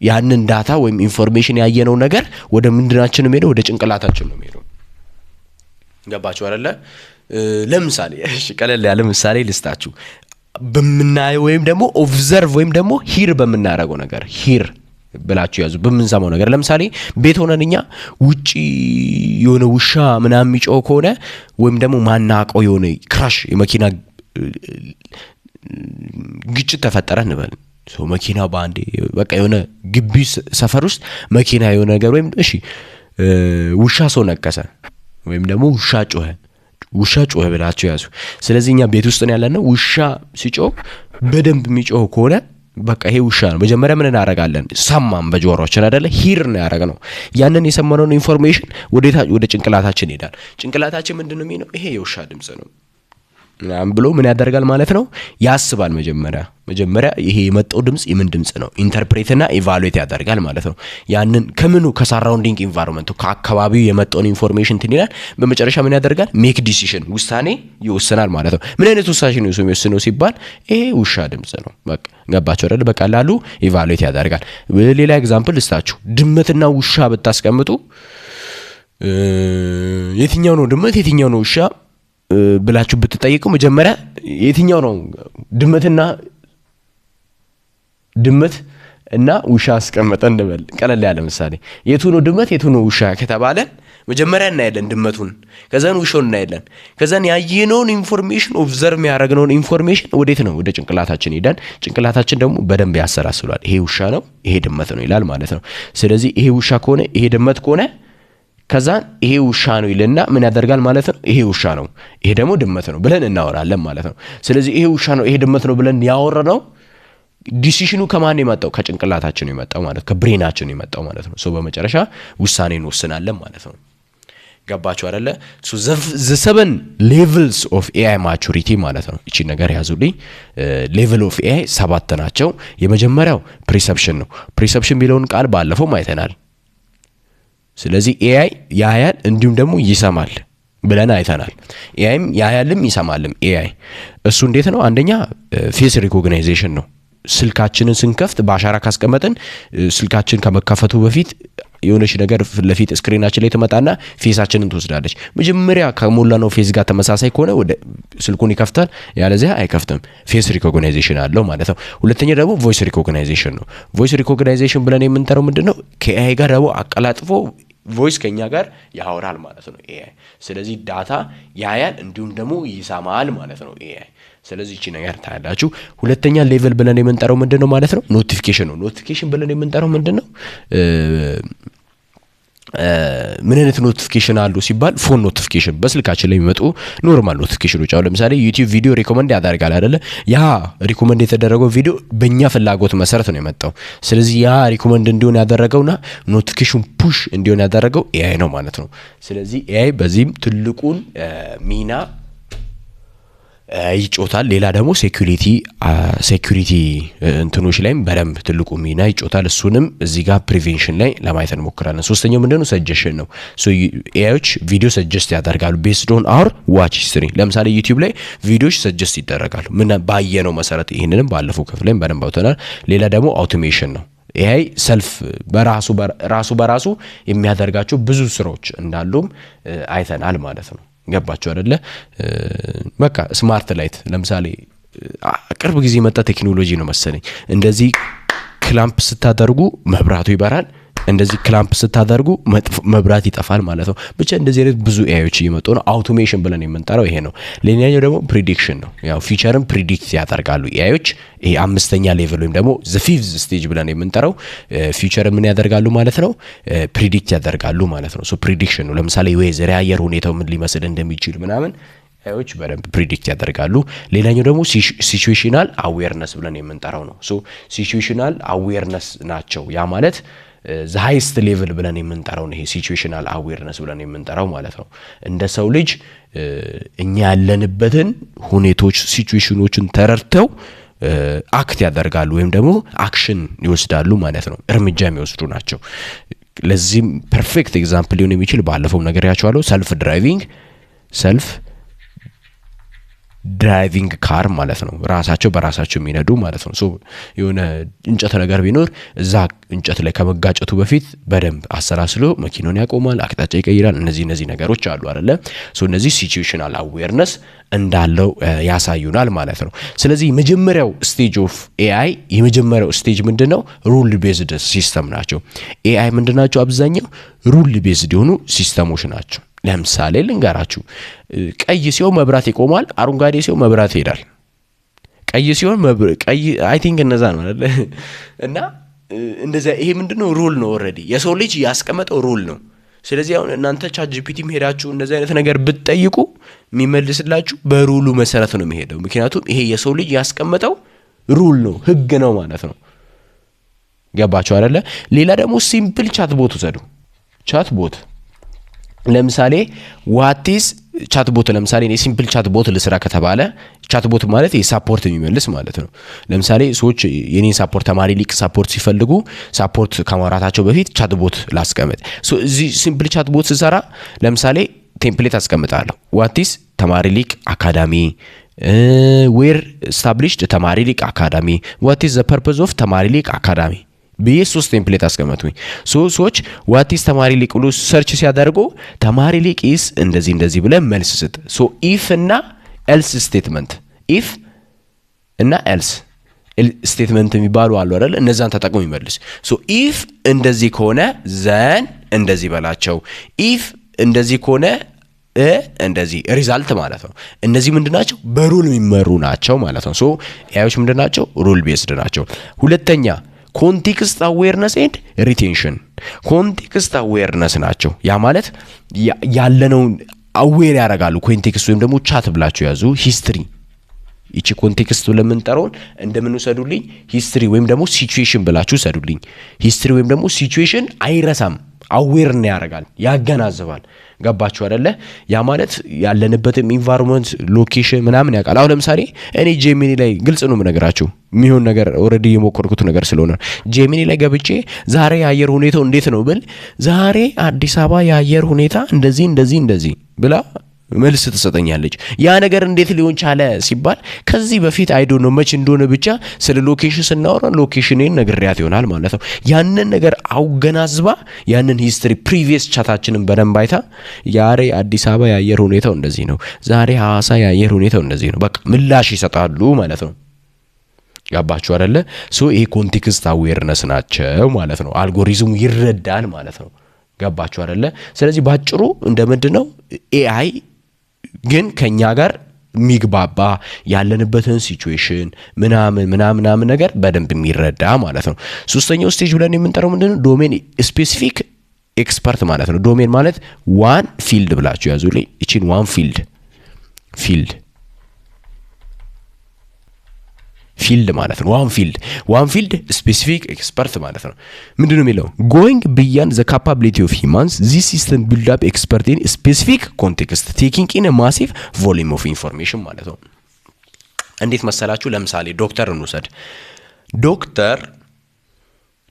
ያንን ዳታ ወይም ኢንፎርሜሽን ያየነው ነገር ወደ ምንድናችን ነው የሚሄደው? ወደ ጭንቅላታችን ነው የሚሄደው። ገባችሁ አይደለ? ለምሳሌ እሺ ቀለል ያለ ምሳሌ ልስጣችሁ። በምናየው ወይም ደግሞ ኦብዘርቭ ወይም ደግሞ ሂር በምናደርገው ነገር ሂር ብላችሁ ያዙ። በምንሰማው ነገር ለምሳሌ ቤት ሆነን እኛ ውጪ የሆነ ውሻ ምናምን የሚጮህ ከሆነ ወይም ደግሞ ማናውቀው የሆነ ክራሽ የመኪና ግጭት ተፈጠረ እንበል። መኪና ባንዴ በቃ የሆነ ግቢ ሰፈር ውስጥ መኪና የሆነ ነገር ወይም እሺ ውሻ ሰው ነከሰ ወይም ደግሞ ውሻ ጮኸ ብላችሁ ያዙ። ስለዚህ እኛ ቤት ውስጥ ነው ያለነው። ውሻ ሲጮህ በደንብ የሚጮህ ከሆነ በቃ ይሄ ውሻ ነው። መጀመሪያ ምን እናደርጋለን? ሰማን በጆሮአችን አይደለ? ሂር ነው ያደረግነው። ያንን የሰማነውን ኢንፎርሜሽን ወደ ጭንቅላታችን ይሄዳል። ጭንቅላታችን ምንድነው የሚለው? ይሄ የውሻ ድምጽ ነው ብሎ ምን ያደርጋል ማለት ነው? ያስባል። መጀመሪያ ይሄ የመጣው ድምጽ የምን ድምጽ ነው ኢንተርፕሬት እና ኢቫሉዌት ያደርጋል ማለት ነው። ያንን ከምኑ ከሳራውንዲንግ ኢንቫይሮንመንቱ ከአካባቢው የመጣውን ኢንፎርሜሽን ይላል። በመጨረሻ ምን ያደርጋል? ሜክ ዲሲዥን ውሳኔ ይወስናል ማለት ነው። ምን አይነት ውሳኔ ነው የሚወስነው ሲባል ይሄ ውሻ ድምጽ ነው። በቃ ገባችሁ አይደል? በቀላሉ ኢቫሉዌት ያደርጋል። ሌላ ኤግዛምፕል ልስጣችሁ። ድመትና ውሻ ብታስቀምጡ የትኛው ነው ድመት የትኛው ነው ውሻ ብላችሁ ብትጠይቁ መጀመሪያ የትኛው ነው ድመት እና ውሻ አስቀመጠን እንበል። ቀለል ያለ ምሳሌ የቱ ነው ድመት የቱ ነው ውሻ ከተባለ መጀመሪያ እናያለን ድመቱን፣ ከዛን ውሻውን እናያለን። ከዛን ያየነውን ኢንፎርሜሽን ኦብዘርቭ ያደረግነውን ኢንፎርሜሽን ወዴት ነው? ወደ ጭንቅላታችን ይሄዳል። ጭንቅላታችን ደግሞ በደንብ ያሰላስላል። ይሄ ውሻ ነው ይሄ ድመት ነው ይላል ማለት ነው። ስለዚህ ይሄ ውሻ ከሆነ ይሄ ድመት ከሆነ ከዛን ይሄ ውሻ ነው ይልና ምን ያደርጋል ማለት ነው? ይሄ ውሻ ነው ይሄ ደግሞ ድመት ነው ብለን እናወራለን ማለት ነው። ስለዚህ ይሄ ውሻ ነው ይሄ ድመት ነው ብለን ያወራነው ዲሲሽኑ ከማን ነው የመጣው? ከጭንቅላታችን ነው የመጣው ማለት ከብሬናችን ነው የመጣው ማለት ነው። በመጨረሻ ውሳኔ እንወስናለን ማለት ነው። ገባችሁ አይደለ? the 7 levels of AI maturity ማለት ነው። እቺ ነገር ያዙልኝ። ሌቭል ኦፍ AI 7 ናቸው። የመጀመሪያው ፕሪሰፕሽን ነው። ፕሪሰፕሽን የሚለውን ቃል ባለፈው አይተናል። ስለዚህ ኤአይ ያያል እንዲሁም ደግሞ ይሰማል ብለን አይተናል። ኤአይም ያያልም ይሰማልም። ኤአይ እሱ እንዴት ነው? አንደኛ ፌስ ሪኮግናይዜሽን ነው። ስልካችንን ስንከፍት በአሻራ ካስቀመጥን ስልካችን ከመከፈቱ በፊት የሆነች ነገር ለፊት ስክሪናችን ላይ ተመጣና ፌሳችንን ትወስዳለች። መጀመሪያ ከሞላነው ፌስ ጋር ተመሳሳይ ከሆነ ወደ ስልኩን ይከፍታል፣ ያለዚያ አይከፍትም። ፌስ ሪኮግናይዜሽን አለው ማለት ነው። ሁለተኛ ደግሞ ቮይስ ሪኮግናይዜሽን ነው። ቮይስ ሪኮግናይዜሽን ብለን የምንጠራው ምንድነው? ከኤአይ ጋር ደግሞ አቀላጥፎ ቮይስ ከኛ ጋር ያወራል ማለት ነው ኤአይ። ስለዚህ ዳታ ያያል እንዲሁም ደግሞ ይሰማል ማለት ነው ኤአይ። ስለዚህ እቺ ነገር ታያላችሁ። ሁለተኛ ሌቭል ብለን የምንጠራው ምንድነው ማለት ነው? ኖቲፊኬሽን ነው። ኖቲፊኬሽን ብለን የምንጠራው ምንድነው? ምን አይነት ኖቲፊኬሽን አሉ ሲባል ፎን ኖቲፊኬሽን፣ በስልካችን ላይ የሚመጡ ኖርማል ኖቲፊኬሽኖች። አሁን ለምሳሌ ዩቲዩብ ቪዲዮ ሪኮመንድ ያደርጋል አይደለ? ያ ሪኮመንድ የተደረገው ቪዲዮ በእኛ ፍላጎት መሰረት ነው የመጣው። ስለዚህ ያ ሪኮመንድ እንዲሆን ያደረገውና ኖቲፊኬሽን ፑሽ እንዲሆን ያደረገው ኤአይ ነው ማለት ነው። ስለዚህ ኤአይ በዚህም ትልቁን ሚና ይጮታል። ሌላ ደግሞ ሴኩሪቲ እንትኖች ላይም በደንብ ትልቁ ሚና ይጮታል። እሱንም እዚህ ጋር ፕሪቬንሽን ላይ ለማየት እንሞክራለን። ሶስተኛው ምንድነው? ሰጀሽን ነው። ኤአይዎች ቪዲዮ ሰጀስት ያደርጋሉ ቤስድ ኦን አወር ዋች ሂስትሪ። ለምሳሌ ዩቲዩብ ላይ ቪዲዮዎች ሰጀስት ይደረጋሉ ምን ባየነው መሰረት። ይሄንንም ባለፈው ክፍል ላይ በደንብ አውጥተናል። ሌላ ደግሞ አውቶሜሽን ነው። ኤአይ ሰልፍ በራሱ የሚያደርጋቸው ብዙ ስራዎች እንዳሉም አይተናል ማለት ነው። ገባችሁ አይደለ? በቃ ስማርት ላይት ለምሳሌ ቅርብ ጊዜ የመጣ ቴክኖሎጂ ነው መሰለኝ። እንደዚህ ክላምፕ ስታደርጉ መብራቱ ይበራል፣ እንደዚህ ክላምፕ ስታደርጉ መብራት ይጠፋል ማለት ነው። ብቻ እንደዚህ አይነት ብዙ ኤአይዎች እየመጡ ነው። አውቶሜሽን ብለን የምንጠራው ይሄ ነው። ሌላኛው ደግሞ ፕሪዲክሽን ነው። ያው ፊቸርን ፕሪዲክት ያደርጋሉ ኤአይዎች። ይሄ አምስተኛ ሌቭል ወይም ደግሞ ዘ ፊፍዝ ስቴጅ ብለን የምንጠራው ፊቸርን ምን ያደርጋሉ ማለት ነው? ፕሪዲክት ያደርጋሉ ማለት ነው። ፕሪዲክሽን ነው። ለምሳሌ የአየር ሁኔታው ምን ሊመስል እንደሚችል ምናምን ኤአዮች በደንብ ፕሪዲክት ያደርጋሉ። ሌላኛው ደግሞ ሲቹዌሽናል አዌርነስ ብለን የምንጠራው ነው። ሶ ሲቹዌሽናል አዌርነስ ናቸው። ያ ማለት ዘ ሃይስት ሌቭል ብለን የምንጠራው ነው። ይሄ ሲቹዌሽናል አዌርነስ ብለን የምንጠራው ማለት ነው። እንደ ሰው ልጅ እኛ ያለንበትን ሁኔታዎች ሲቹዌሽኖችን ተረድተው አክት ያደርጋሉ ወይም ደግሞ አክሽን ይወስዳሉ ማለት ነው። እርምጃ የሚወስዱ ናቸው። ለዚህም ፐርፌክት ኤግዛምፕል ሊሆን የሚችል ባለፈው ነገር ያቻለው ሰልፍ ድራይቪንግ ካር ማለት ነው። ራሳቸው በራሳቸው የሚነዱ ማለት ነው። ሶ የሆነ እንጨት ነገር ቢኖር እዛ እንጨት ላይ ከመጋጨቱ በፊት በደንብ አሰላስሎ መኪናውን ያቆማል፣ አቅጣጫ ይቀይራል። እነዚህ ነገሮች አሉ አይደለ? ሶ እነዚህ ሲቹዌሽናል አዌርነስ እንዳለው ያሳዩናል ማለት ነው። ስለዚህ የመጀመሪያው ስቴጅ ኦፍ ኤአይ የመጀመሪያው ስቴጅ ምንድነው? ሩል ቤዝድ ሲስተም ናቸው። ኤአይ ምንድናቸው? አብዛኛው ሩል ቤዝድ የሆኑ ሲስተሞች ናቸው። ለምሳሌ ልንገራችሁ፣ ቀይ ሲሆን መብራት ይቆማል፣ አረንጓዴ ሲሆን መብራት ይሄዳል። ቀይ ሲሆን ቀይ አይ ቲንክ እነዛ ነው አይደል? እና እንደዛ ይሄ ምንድነው? ሩል ነው። ኦሬዲ የሰው ልጅ ያስቀመጠው ሩል ነው። ስለዚህ አሁን እናንተ ቻት ጂፒቲም ሄዳችሁ እንደዚህ አይነት ነገር ብትጠይቁ የሚመልስላችሁ በሩሉ መሰረት ነው የሚሄደው። ምክንያቱም ይሄ የሰው ልጅ ያስቀመጠው ሩል ነው፣ ህግ ነው ማለት ነው። ገባችሁ አይደለ? ሌላ ደግሞ ሲምፕል ቻት ቦት ውሰዱ። ቻት ቦት ለምሳሌ ዋቲስ ቻት ቦት ለምሳሌ እኔ ሲምፕል ቻት ቦት ልስራ ከተባለ ቻት ቦት ማለት የሳፖርት የሚመልስ ማለት ነው። ለምሳሌ ሰዎች የኔን ሳፖርት ተማሪ ሊቅ ሳፖርት ሲፈልጉ ሳፖርት ከማውራታቸው በፊት ቻት ቦት ላስቀምጥ። ሶ እዚ ሲምፕል ቻት ቦት ስሰራ ለምሳሌ ቴምፕሌት አስቀምጣለሁ። ዋቲስ ተማሪ ሊቅ አካዳሚ ዌር ስታብሊሽድ ተማሪ ሊቅ አካዳሚ ዋቲስ ዘ ፐርፐዝ ኦፍ ተማሪ ሊቅ አካዳሚ ብዬ 3 ቴምፕሌት አስቀመጥኩኝ። ሰዎች ዋቲስ ተማሪ ሊቅ ብሎ ሰርች ሲያደርጉ ተማሪ ሊቅ ኢስ እንደዚህ ብለን መልስ ስጥ። ሶ ኢፍ እና ኤልስ ስቴትመንት ኢፍ እና ኤልስ ስቴትመንት የሚባሉ አሉ አይደል? እነዛን ተጠቅሞ ይመልስ። ሶ ኢፍ እንደዚህ ከሆነ ዘን እንደዚህ በላቸው። ኢፍ እንደዚህ ከሆነ እንደዚህ ሪዛልት ማለት ነው። እነዚህ ምንድናቸው? በሩል የሚመሩ ናቸው ማለት ነው። ሶ ኤአዮች ምንድናቸው? ሩል ቤዝድ ናቸው። ሁለተኛ ኮንቴክስት አዌርነስ ኤንድ ሪቴንሽን። ኮንቴክስት አዌርነስ ናቸው። ያ ማለት ያለነውን አዌር ያደርጋሉ። ኮንቴክስት ወይም ደግሞ ቻት ብላችሁ ያዙ። ሂስትሪ ይቺ ኮንቴክስት ለምንጠራውን እንደምን ወሰዱልኝ? ሂስትሪ ወይም ደግሞ ሲቹዌሽን ብላችሁ ወሰዱልኝ። ሂስትሪ ወይም ደግሞ ሲቹዌሽን አይረሳም፣ አዌር ነው ያደርጋል፣ ያገናዝባል። ገባችሁ አይደለ? ያ ማለት ያለንበትም ኢንቫይሮንመንት ሎኬሽን ምናምን ያውቃል። አሁን ለምሳሌ እኔ ጄሚኒ ላይ ግልጽ ነው የምነግራችሁ የሚሆን ነገር ኦልሬዲ የሞከርኩት ነገር ስለሆነ ጄሚኒ ላይ ገብቼ ዛሬ የአየር ሁኔታው እንዴት ነው ብል ዛሬ አዲስ አበባ የአየር ሁኔታ እንደዚህ ብላ መልስ ትሰጠኛለች። ያ ነገር እንዴት ሊሆን ቻለ ሲባል ከዚህ በፊት አይዶ ነው መች እንደሆነ ብቻ ስለ ሎኬሽን ስናወራ ሎኬሽኔን ነግሬያት ይሆናል ማለት ነው። ያንን ነገር አውገናዝባ ያንን ሂስትሪ ፕሪቪየስ ቻታችንን በደንብ አይታ ዛሬ አዲስ አበባ የአየር ሁኔታው እንደዚህ ነው፣ ዛሬ ሐዋሳ የአየር ሁኔታው እንደዚህ ነው፣ በቃ ምላሽ ይሰጣሉ ማለት ነው። ገባችሁ አይደለ? ሶ ይሄ ኮንቴክስት አዌርነስ ናቸው ማለት ነው። አልጎሪዝሙ ይረዳል ማለት ነው። ገባችሁ አይደለ? ስለዚህ ባጭሩ እንደምንድነው ኤአይ ግን ከኛ ጋር የሚግባባ ያለንበትን ሲቹዌሽን ምናምን ነገር በደንብ የሚረዳ ማለት ነው። ሶስተኛው ስቴጅ ብለን የምንጠራው ምንድነው? ዶሜን ስፔሲፊክ ኤክስፐርት ማለት ነው። ዶሜን ማለት ዋን ፊልድ ብላችሁ ያዙልኝ። እቺን ዋን ፊልድ ማለት ነው። ዋን ፊልድ ስፔሲፊክ ኤክስፐርት ማለት ነው። ምንድነው የሚለው? ጎይንግ ቢያንድ ዘ ካፓቢሊቲ ኦፍ ሂማንስ ዚስ ሲስተም ቢልድ አፕ ኤክስፐርት ኢን ስፔሲፊክ ኮንቴክስት ቴኪንግ ኢን ማሲቭ ቮሊዩም ኦፍ ኢንፎርሜሽን ማለት ነው። እንዴት መሰላችሁ? ለምሳሌ ዶክተር እንውሰድ። ዶክተር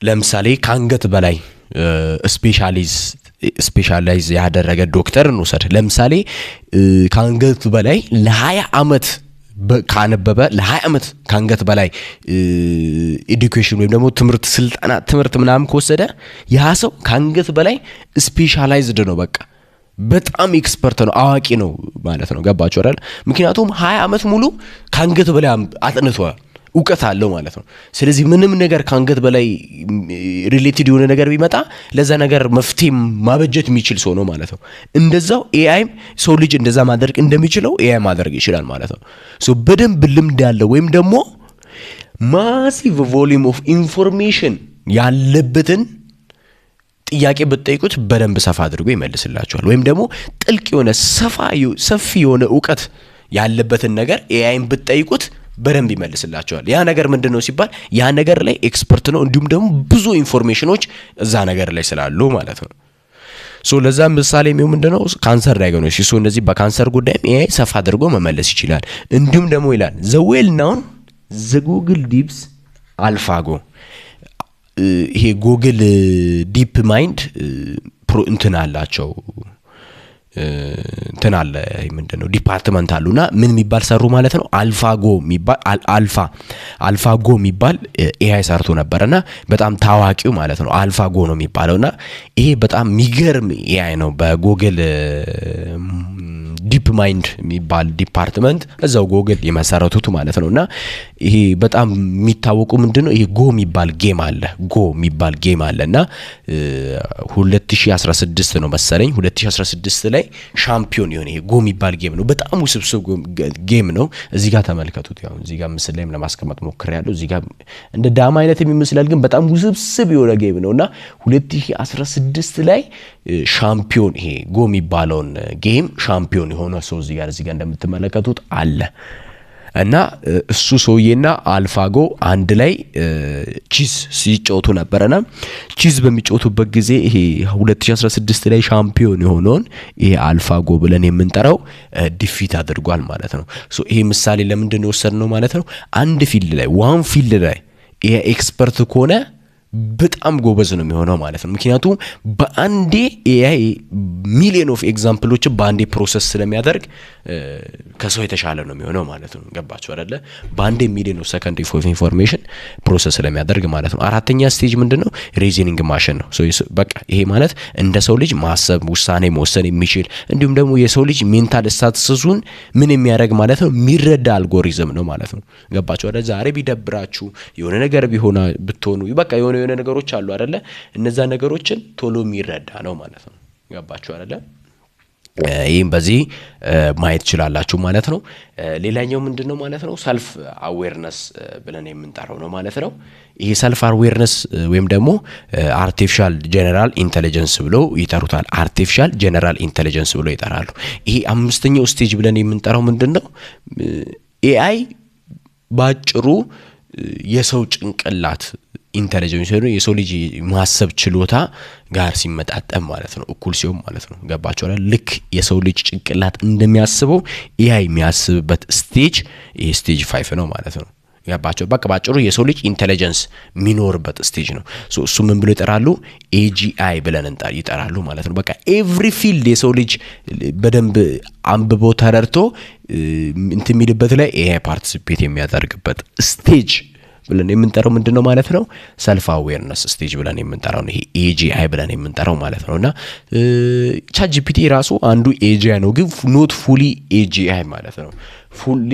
ለምሳሌ ከአንገት በላይ ስፔሻላይዝ ያደረገ ዶክተር እንውሰድ። ለምሳሌ ከአንገት በላይ ለ20 ዓመት ካነበበ ለ20 ዓመት ካንገት በላይ ኤዱኬሽን ወይም ደግሞ ትምህርት ምናምን ከወሰደ ያ ሰው ካንገት በላይ ስፔሻላይዝድ ነው። በቃ በጣም ኤክስፐርት ነው፣ አዋቂ ነው ማለት ነው። ገባችሁ አይደል? ምክንያቱም 20 ዓመት ሙሉ ካንገት በላይ አጥንቷል፣ እውቀት አለው ማለት ነው። ስለዚህ ምንም ነገር ካንገት በላይ ሪሌትድ የሆነ ነገር ቢመጣ ለዛ ነገር መፍትሄ ማበጀት የሚችል ሰው ነው ማለት ነው። እንደዛው ኤአይም ሰው ልጅ እንደዛ ማድረግ እንደሚችለው ኤአይ ማድረግ ይችላል ማለት ነው። ሶ በደንብ ልምድ ያለው ወይም ደግሞ ማሲቭ ቮሊዩም ኦፍ ኢንፎርሜሽን ያለበትን ጥያቄ ብትጠይቁት በደንብ ሰፋ አድርጎ ይመልስላችኋል። ወይም ደግሞ ጥልቅ የሆነ ሰፊ የሆነ እውቀት ያለበትን ነገር ኤአይን ብትጠይቁት በደንብ ይመልስላችኋል። ያ ነገር ምንድነው ሲባል ያ ነገር ላይ ኤክስፐርት ነው፣ እንዲሁም ደግሞ ብዙ ኢንፎርሜሽኖች እዛ ነገር ላይ ስላሉ ማለት ነው። ሶ ለዛ ምሳሌ የሚሆን ምንድነው ካንሰር ዳያግኖሲስ። ሶ እንደዚህ በካንሰር ጉዳይም ኤአይ ሰፋ አድርጎ መመለስ ይችላል። እንዲሁም ደግሞ ይላል ዘ ዌል ናውን ዘ ጉግል ዲፕስ አልፋጎ። ይሄ ጉግል ዲፕ ማይንድ እንትን አላቸው እንትን አለ ምንድነው ዲፓርትመንት አሉና ምን የሚባል ሰሩ ማለት ነው አልፋጎ የሚባል ኤአይ ሰርቶ ነበርና በጣም ታዋቂው ማለት ነው አልፋጎ ነው የሚባለውና ይሄ በጣም የሚገርም ኤአይ ነው። በጉግል ዲፕ ማይንድ የሚባል ዲፓርትመንት እዛው ጉግል የመሰረቱት ማለት ነውና ይሄ በጣም የሚታወቁ ምንድነው ይሄ ጎ የሚባል ጌም አለና 2016 ነው መሰለኝ 2016 ላይ ሻምፒዮን የሆነ ይሄ ጎ የሚባል ጌም ነው። በጣም ውስብስብ ጌም ነው። እዚህ ጋር ተመልከቱት። ያው እዚህ ጋር ምስል ላይም ለማስቀመጥ ሞክሬያለሁ። እዚህ ጋር እንደ ዳማ አይነት የሚመስላል ግን በጣም ውስብስብ የሆነ ጌም ነውና 2016 ላይ ሻምፒዮን ይሄ ጎ የሚባለውን ጌም ሻምፒዮን የሆነ ሰው እዚህ ጋር እንደምትመለከቱት አለ እና እሱ ሰውዬና አልፋጎ አንድ ላይ ቺዝ ሲጫወቱ ነበርና ቺዝ በሚጫወቱበት ጊዜ ይሄ 2016 ላይ ሻምፒዮን የሆነውን ይሄ አልፋጎ ብለን የምንጠራው ዲፊት አድርጓል ማለት ነው። ሶ ይሄ ምሳሌ ለምንድን ነው ወሰድነው ማለት ነው? አንድ ፊልድ ላይ ዋን ፊልድ ላይ ይሄ ኤክስፐርት ከሆነ በጣም ጎበዝ ነው የሚሆነው ማለት ነው። ምክንያቱም በአንዴ ኤአይ ሚሊዮን ኦፍ ኤግዛምፕሎችን በአንዴ ፕሮሰስ ስለሚያደርግ ከሰው የተሻለ ነው የሚሆነው ማለት ነው። ገባችሁ አይደለ? በአንዴ ሚሊዮን ኦፍ ሰከንድ ኦፍ ኢንፎርሜሽን ፕሮሰስ ስለሚያደርግ ማለት ነው። አራተኛ ስቴጅ ምንድነው? ሪዝኒንግ ማሽን ነው። በቃ ይሄ ማለት እንደ ሰው ልጅ ማሰብ፣ ውሳኔ መወሰን የሚችል እንዲሁም ደግሞ የሰው ልጅ ሜንታል ስታተሱን ምን የሚያደርግ ማለት ነው የሚረዳ አልጎሪዝም ነው ማለት ነው። ገባችሁ አይደለ? ዛሬ ቢደብራችሁ የሆነ ነገር ብትሆኑ በቃ የሆነ ነገሮች አሉ አይደለ? እነዛ ነገሮችን ቶሎ የሚረዳ ነው ማለት ነው። ገባችሁ አይደለ? ይሄን በዚህ ማየት ይችላልላችሁ ማለት ነው። ሌላኛው ምንድነው ማለት ነው? ሰልፍ አዌርነስ ብለን የምንጠራው ነው ማለት ነው። ይሄ ሰልፍ አዌርነስ ወይም ደግሞ አርቲፊሻል ጀነራል ኢንተለጀንስ ብለው ይጠሩታል። አርቲፊሻል ጀነራል ኢንተለጀንስ ብለው ይጠራሉ። ይሄ አምስተኛው ስቴጅ ብለን የምንጠራው ምንድነው? ኤአይ ባጭሩ የሰው ጭንቅላት ኢንተለጀንስ ነው የሰው ልጅ ማሰብ ችሎታ ጋር ሲመጣጠም ማለት ነው እኩል ሲሆን ማለት ነው። ገባችሁ አይደል? ልክ የሰው ልጅ ጭንቅላት እንደሚያስበው ኤአይ የሚያስብበት ስቴጅ ይሄ ስቴጅ 5 ነው ማለት ነው። ገባችሁ? በቃ ባጭሩ የሰው ልጅ ኢንተለጀንስ የሚኖርበት ስቴጅ ነው። እሱ ምን ብሎ ይጠራሉ? ኤጂአይ ብለን ይጠራሉ ማለት ነው። በቃ ኤቭሪ ፊልድ የሰው ልጅ በደንብ አንብቦ ተረድቶ እንትን የሚልበት ላይ ኤአይ ፓርቲሲፔት የሚያደርግበት ስቴጅ ብለን የምንጠራው ምንድነው ማለት ነው? ሰልፍ አዌርነስ ስቴጅ ብለን የምንጠራው ነው። ይሄ ኤጂአይ ብለን የምንጠራው ማለት ነውና ቻት ጂፒቲ ራሱ አንዱ ኤጂአይ ነው፣ ግን ኖት ፉሊ ኤጂአይ ማለት ነው። ፉሊ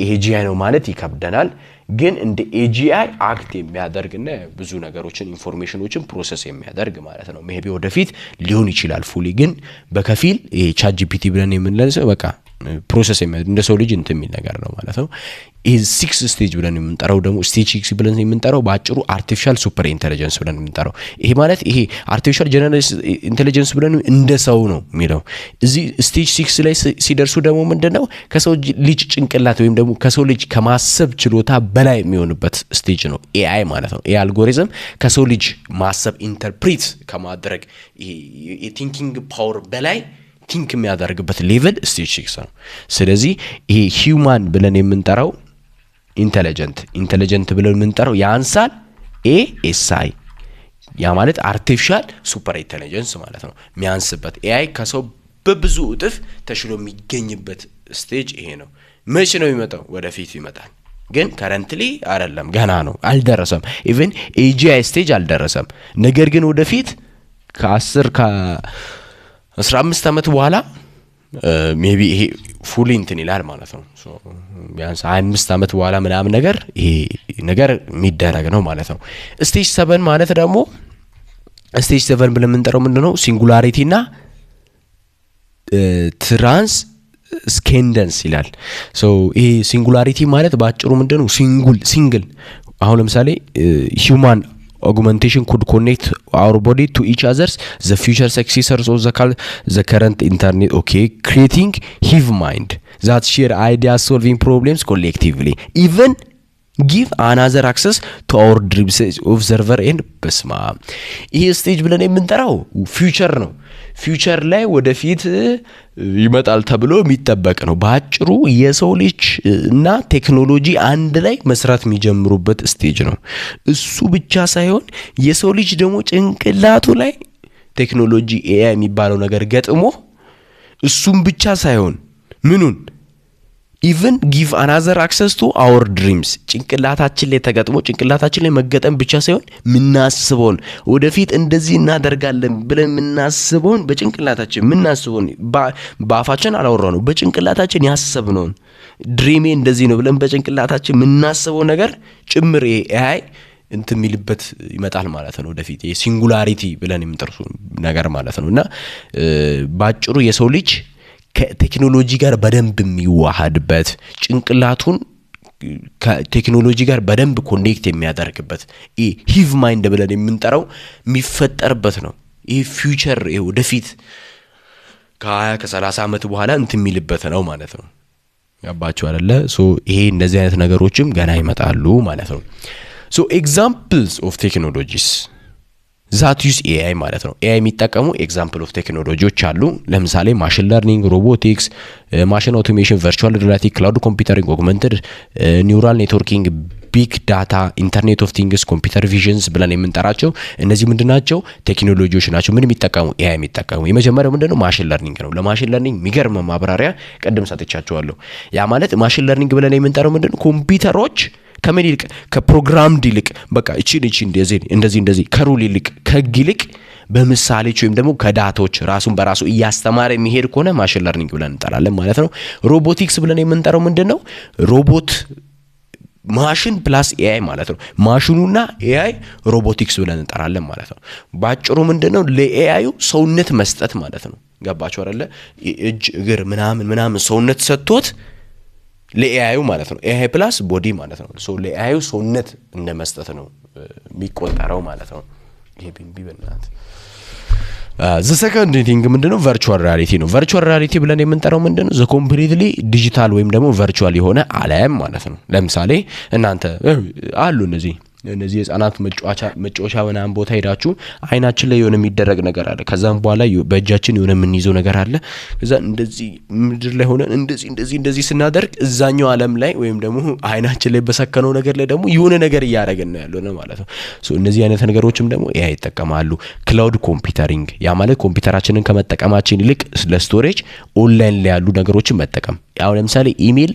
ኤጂአይ ነው ማለት ይከብደናል፣ ግን እንደ ኤጂአይ አክት የሚያደርግና ብዙ ነገሮችን ኢንፎርሜሽኖችን ፕሮሰስ የሚያደርግ ማለት ነው። ሜቢ ወደፊት ሊሆን ይችላል ፉሊ፣ ግን በከፊል ይሄ ቻት ጂፒቲ ብለን የምንለው በቃ ፕሮሰስ የሚያደርግ እንደ ሰው ልጅ እንትን የሚል ነገር ነው ማለት ነው። ይሄ 6 ስቴጅ ብለን የምንጠራው ደግሞ ስቴጅ 6 ብለን የምንጠራው ባጭሩ አርቲፊሻል ሱፐር ኢንተለጀንስ ብለን የምንጠራው ይሄ ማለት ይሄ አርቲፊሻል ጀነራል ኢንተለጀንስ ብለን እንደ ሰው ነው የሚለው። እዚህ ስቴጅ 6 ላይ ሲደርሱ ደግሞ ምንድነው ከሰው ልጅ ጭንቅላት ወይም ደግሞ ከሰው ልጅ ከማሰብ ችሎታ በላይ የሚሆንበት ስቴጅ ነው ኤአይ ማለት ነው። ኤአይ አልጎሪዝም ከሰው ልጅ ማሰብ ኢንተርፕሪት ከማድረግ ይሄ ቲንኪንግ ፓወር በላይ ቲንክ የሚያደርግበት ሌቭል ስቴጅ 6 ነው። ስለዚህ ይሄ ሂዩማን ብለን የምንጠራው ኢንተለጀንት ብለን የምንጠራው ያንሳል ኤኤስአይ ያ ማለት አርቲፊሻል ሱፐር ኢንተለጀንስ ማለት ነው። የሚያንስበት ኤአይ ከሰው በብዙ እጥፍ ተሽሎ የሚገኝበት ስቴጅ ይሄ ነው። መቼ ነው የሚመጣው? ወደፊት ይመጣል፣ ግን ከረንትሊ አይደለም፣ ገና ነው፣ አልደረሰም። ኢቭን ኤጂአይ ስቴጅ አልደረሰም። ነገር ግን ወደፊት ከ15 ዓመት በኋላ ሜቢ ይሄ ፉሊ እንትን ይላል ማለት ነው። ቢያንስ 25 ዓመት በኋላ ምናምን ነገር ይሄ ነገር የሚደረግ ነው ማለት ነው። ስቴጅ 7 ማለት ደግሞ ስቴጅ 7 ብለን የምንጠራው ምንድነው? ሲንጉላሪቲ እና ትራንስ ስኬንደንስ ይላል። ይሄ ሲንጉላሪቲ ማለት ባጭሩ ምንድነው? ሲንግል አሁን ለምሳሌ ሂዩማን augmentation could connect our body to each others, the future successors of the current internet. Okay, creating hive mind that share ideas, solving problems collectively, even give another access to our dreams observer and በስማ ይሄ ስቴጅ ብለን የምንጠራው ፊውቸር ነው። ፊውቸር ላይ ወደፊት ይመጣል ተብሎ የሚጠበቅ ነው። በአጭሩ የሰው ልጅ እና ቴክኖሎጂ አንድ ላይ መስራት የሚጀምሩበት ስቴጅ ነው። እሱ ብቻ ሳይሆን የሰው ልጅ ደግሞ ጭንቅላቱ ላይ ቴክኖሎጂ ኤአይ የሚባለው ነገር ገጥሞ እሱም ብቻ ሳይሆን ምኑን even give another access to our dreams ጭንቅላታችን ላይ ተገጥሞ ጭንቅላታችን ላይ መገጠም ብቻ ሳይሆን ምናስበውን ወደፊት እንደዚህ እናደርጋለን ብለን ምናስበውን በጭንቅላታችን ምናስበውን በአፋችን አላወራው ነው በጭንቅላታችን ያሰብነው ድሪሜ እንደዚህ ነው ብለን በጭንቅላታችን ምናስበው ነገር ጭምር ኤአይ እንት ሚልበት ይመጣል ማለት ነው። ወደፊት ሲንጉላሪቲ ብለን የምንጠርሱ ነገር ማለት ነውና ባጭሩ የሰው ልጅ ከቴክኖሎጂ ጋር በደንብ የሚዋሃድበት ጭንቅላቱን ከቴክኖሎጂ ጋር በደንብ ኮኔክት የሚያደርግበት ሂቭ ማይንድ ብለን የምንጠራው የሚፈጠርበት ነው። ይሄ ፊውቸር ወደፊት ከ20 ከ30 ዓመት በኋላ እንት የሚልበት ነው ማለት ነው። ያባችሁ አይደለ? ሶ ይሄ እንደዚህ አይነት ነገሮችም ገና ይመጣሉ ማለት ነው። ሶ ኤግዛምፕልስ ኦፍ ቴክኖሎጂስ that use AI ማለት ነው። AI የሚጠቀሙ ኤግዛምፕል ኦፍ ቴክኖሎጂዎች አሉ። ለምሳሌ ማሽን ለርኒንግ፣ ሮቦቲክስ፣ ማሽን አውቶሜሽን፣ ቨርቹዋል ሪያሊቲ፣ ክላውድ ኮምፒውተሪንግ፣ ኦግመንትድ ኒውራል ኔትወርኪንግ፣ ቢግ ዳታ፣ ኢንተርኔት ኦፍ ቲንግስ፣ ኮምፒውተር ቪዥንስ ብለን የምንጠራቸው እነዚህ ምንድናቸው? ቴክኖሎጂዎች ናቸው። ምን የሚጠቀሙ? AI የሚጠቀሙ። የመጀመሪያው ምንድነው? ማሽን ለርኒንግ ነው። ለማሽን ለርኒንግ የሚገርም ማብራሪያ ቀደም ሰጥቻችኋለሁ። ያ ማለት ማሽን ለርኒንግ ብለን የምንጠራው ምንድነው? ኮምፒውተሮች ከምን ይልቅ ከፕሮግራምድ ይልቅ በቃ እቺ እንደዚህ ከሩል ይልቅ ከህግ ይልቅ በምሳሌዎች ወይም ደግሞ ከዳታዎች ራሱን በራሱ እያስተማረ የሚሄድ ከሆነ ማሽን ለርኒንግ ብለን እንጠራለን ማለት ነው። ሮቦቲክስ ብለን የምንጠራው ምንድነው? ሮቦት ማሽን ፕላስ ኤአይ ማለት ነው። ማሽኑና ኤአይ ሮቦቲክስ ብለን እንጠራለን ማለት ነው። ባጭሩ ምንድነው? ለኤአዩ ሰውነት መስጠት ማለት ነው። ገባችሁ አይደለ? እጅ እግር ምናምን ሰውነት ሰጥቶት ለኤአዩ ማለት ነው። ኤአይ ፕላስ ቦዲ ማለት ነው። ሶ ለኤአዩ ሰውነት እንደመስጠት ነው የሚቆጠረው ማለት ነው። ይሄ ቢበናት the second thing ምንድነው? ቨርቹዋል ሪያሊቲ ነው። ቨርቹዋል ሪያሊቲ ብለን የምንጠራው ምንድነው? the completely digital ወይም ደግሞ ቨርቹዋል የሆነ ዓለም ማለት ነው። ለምሳሌ እናንተ አሉ እነዚህ የጻናት መጫወቻ ምናምን ቦታ ሄዳችሁ አይናችን ላይ የሆነ የሚደረግ ነገር አለ። ከዛም በኋላ በእጃችን የሆነ የምንይዘው ነገር አለ። ከዛ እንደዚህ ምድር ላይ ሆነን እንደዚህ ስናደርግ እዛኛው ዓለም ላይ ወይም ደግሞ አይናችን ላይ በሰከነው ነገር ላይ ደግሞ የሆነ ነገር እያደረግን ነው ያለው ነው ማለት ነው። ሶ እነዚህ አይነት ነገሮችም ደግሞ ኤአይ ይጠቀማሉ። ክላውድ ኮምፒውተሪንግ ያ ማለት ኮምፒውተራችንን ከመጠቀማችን ይልቅ ለስቶሬጅ ኦንላይን ላይ ያሉ ነገሮችን መጠቀም። ያው ለምሳሌ ኢሜል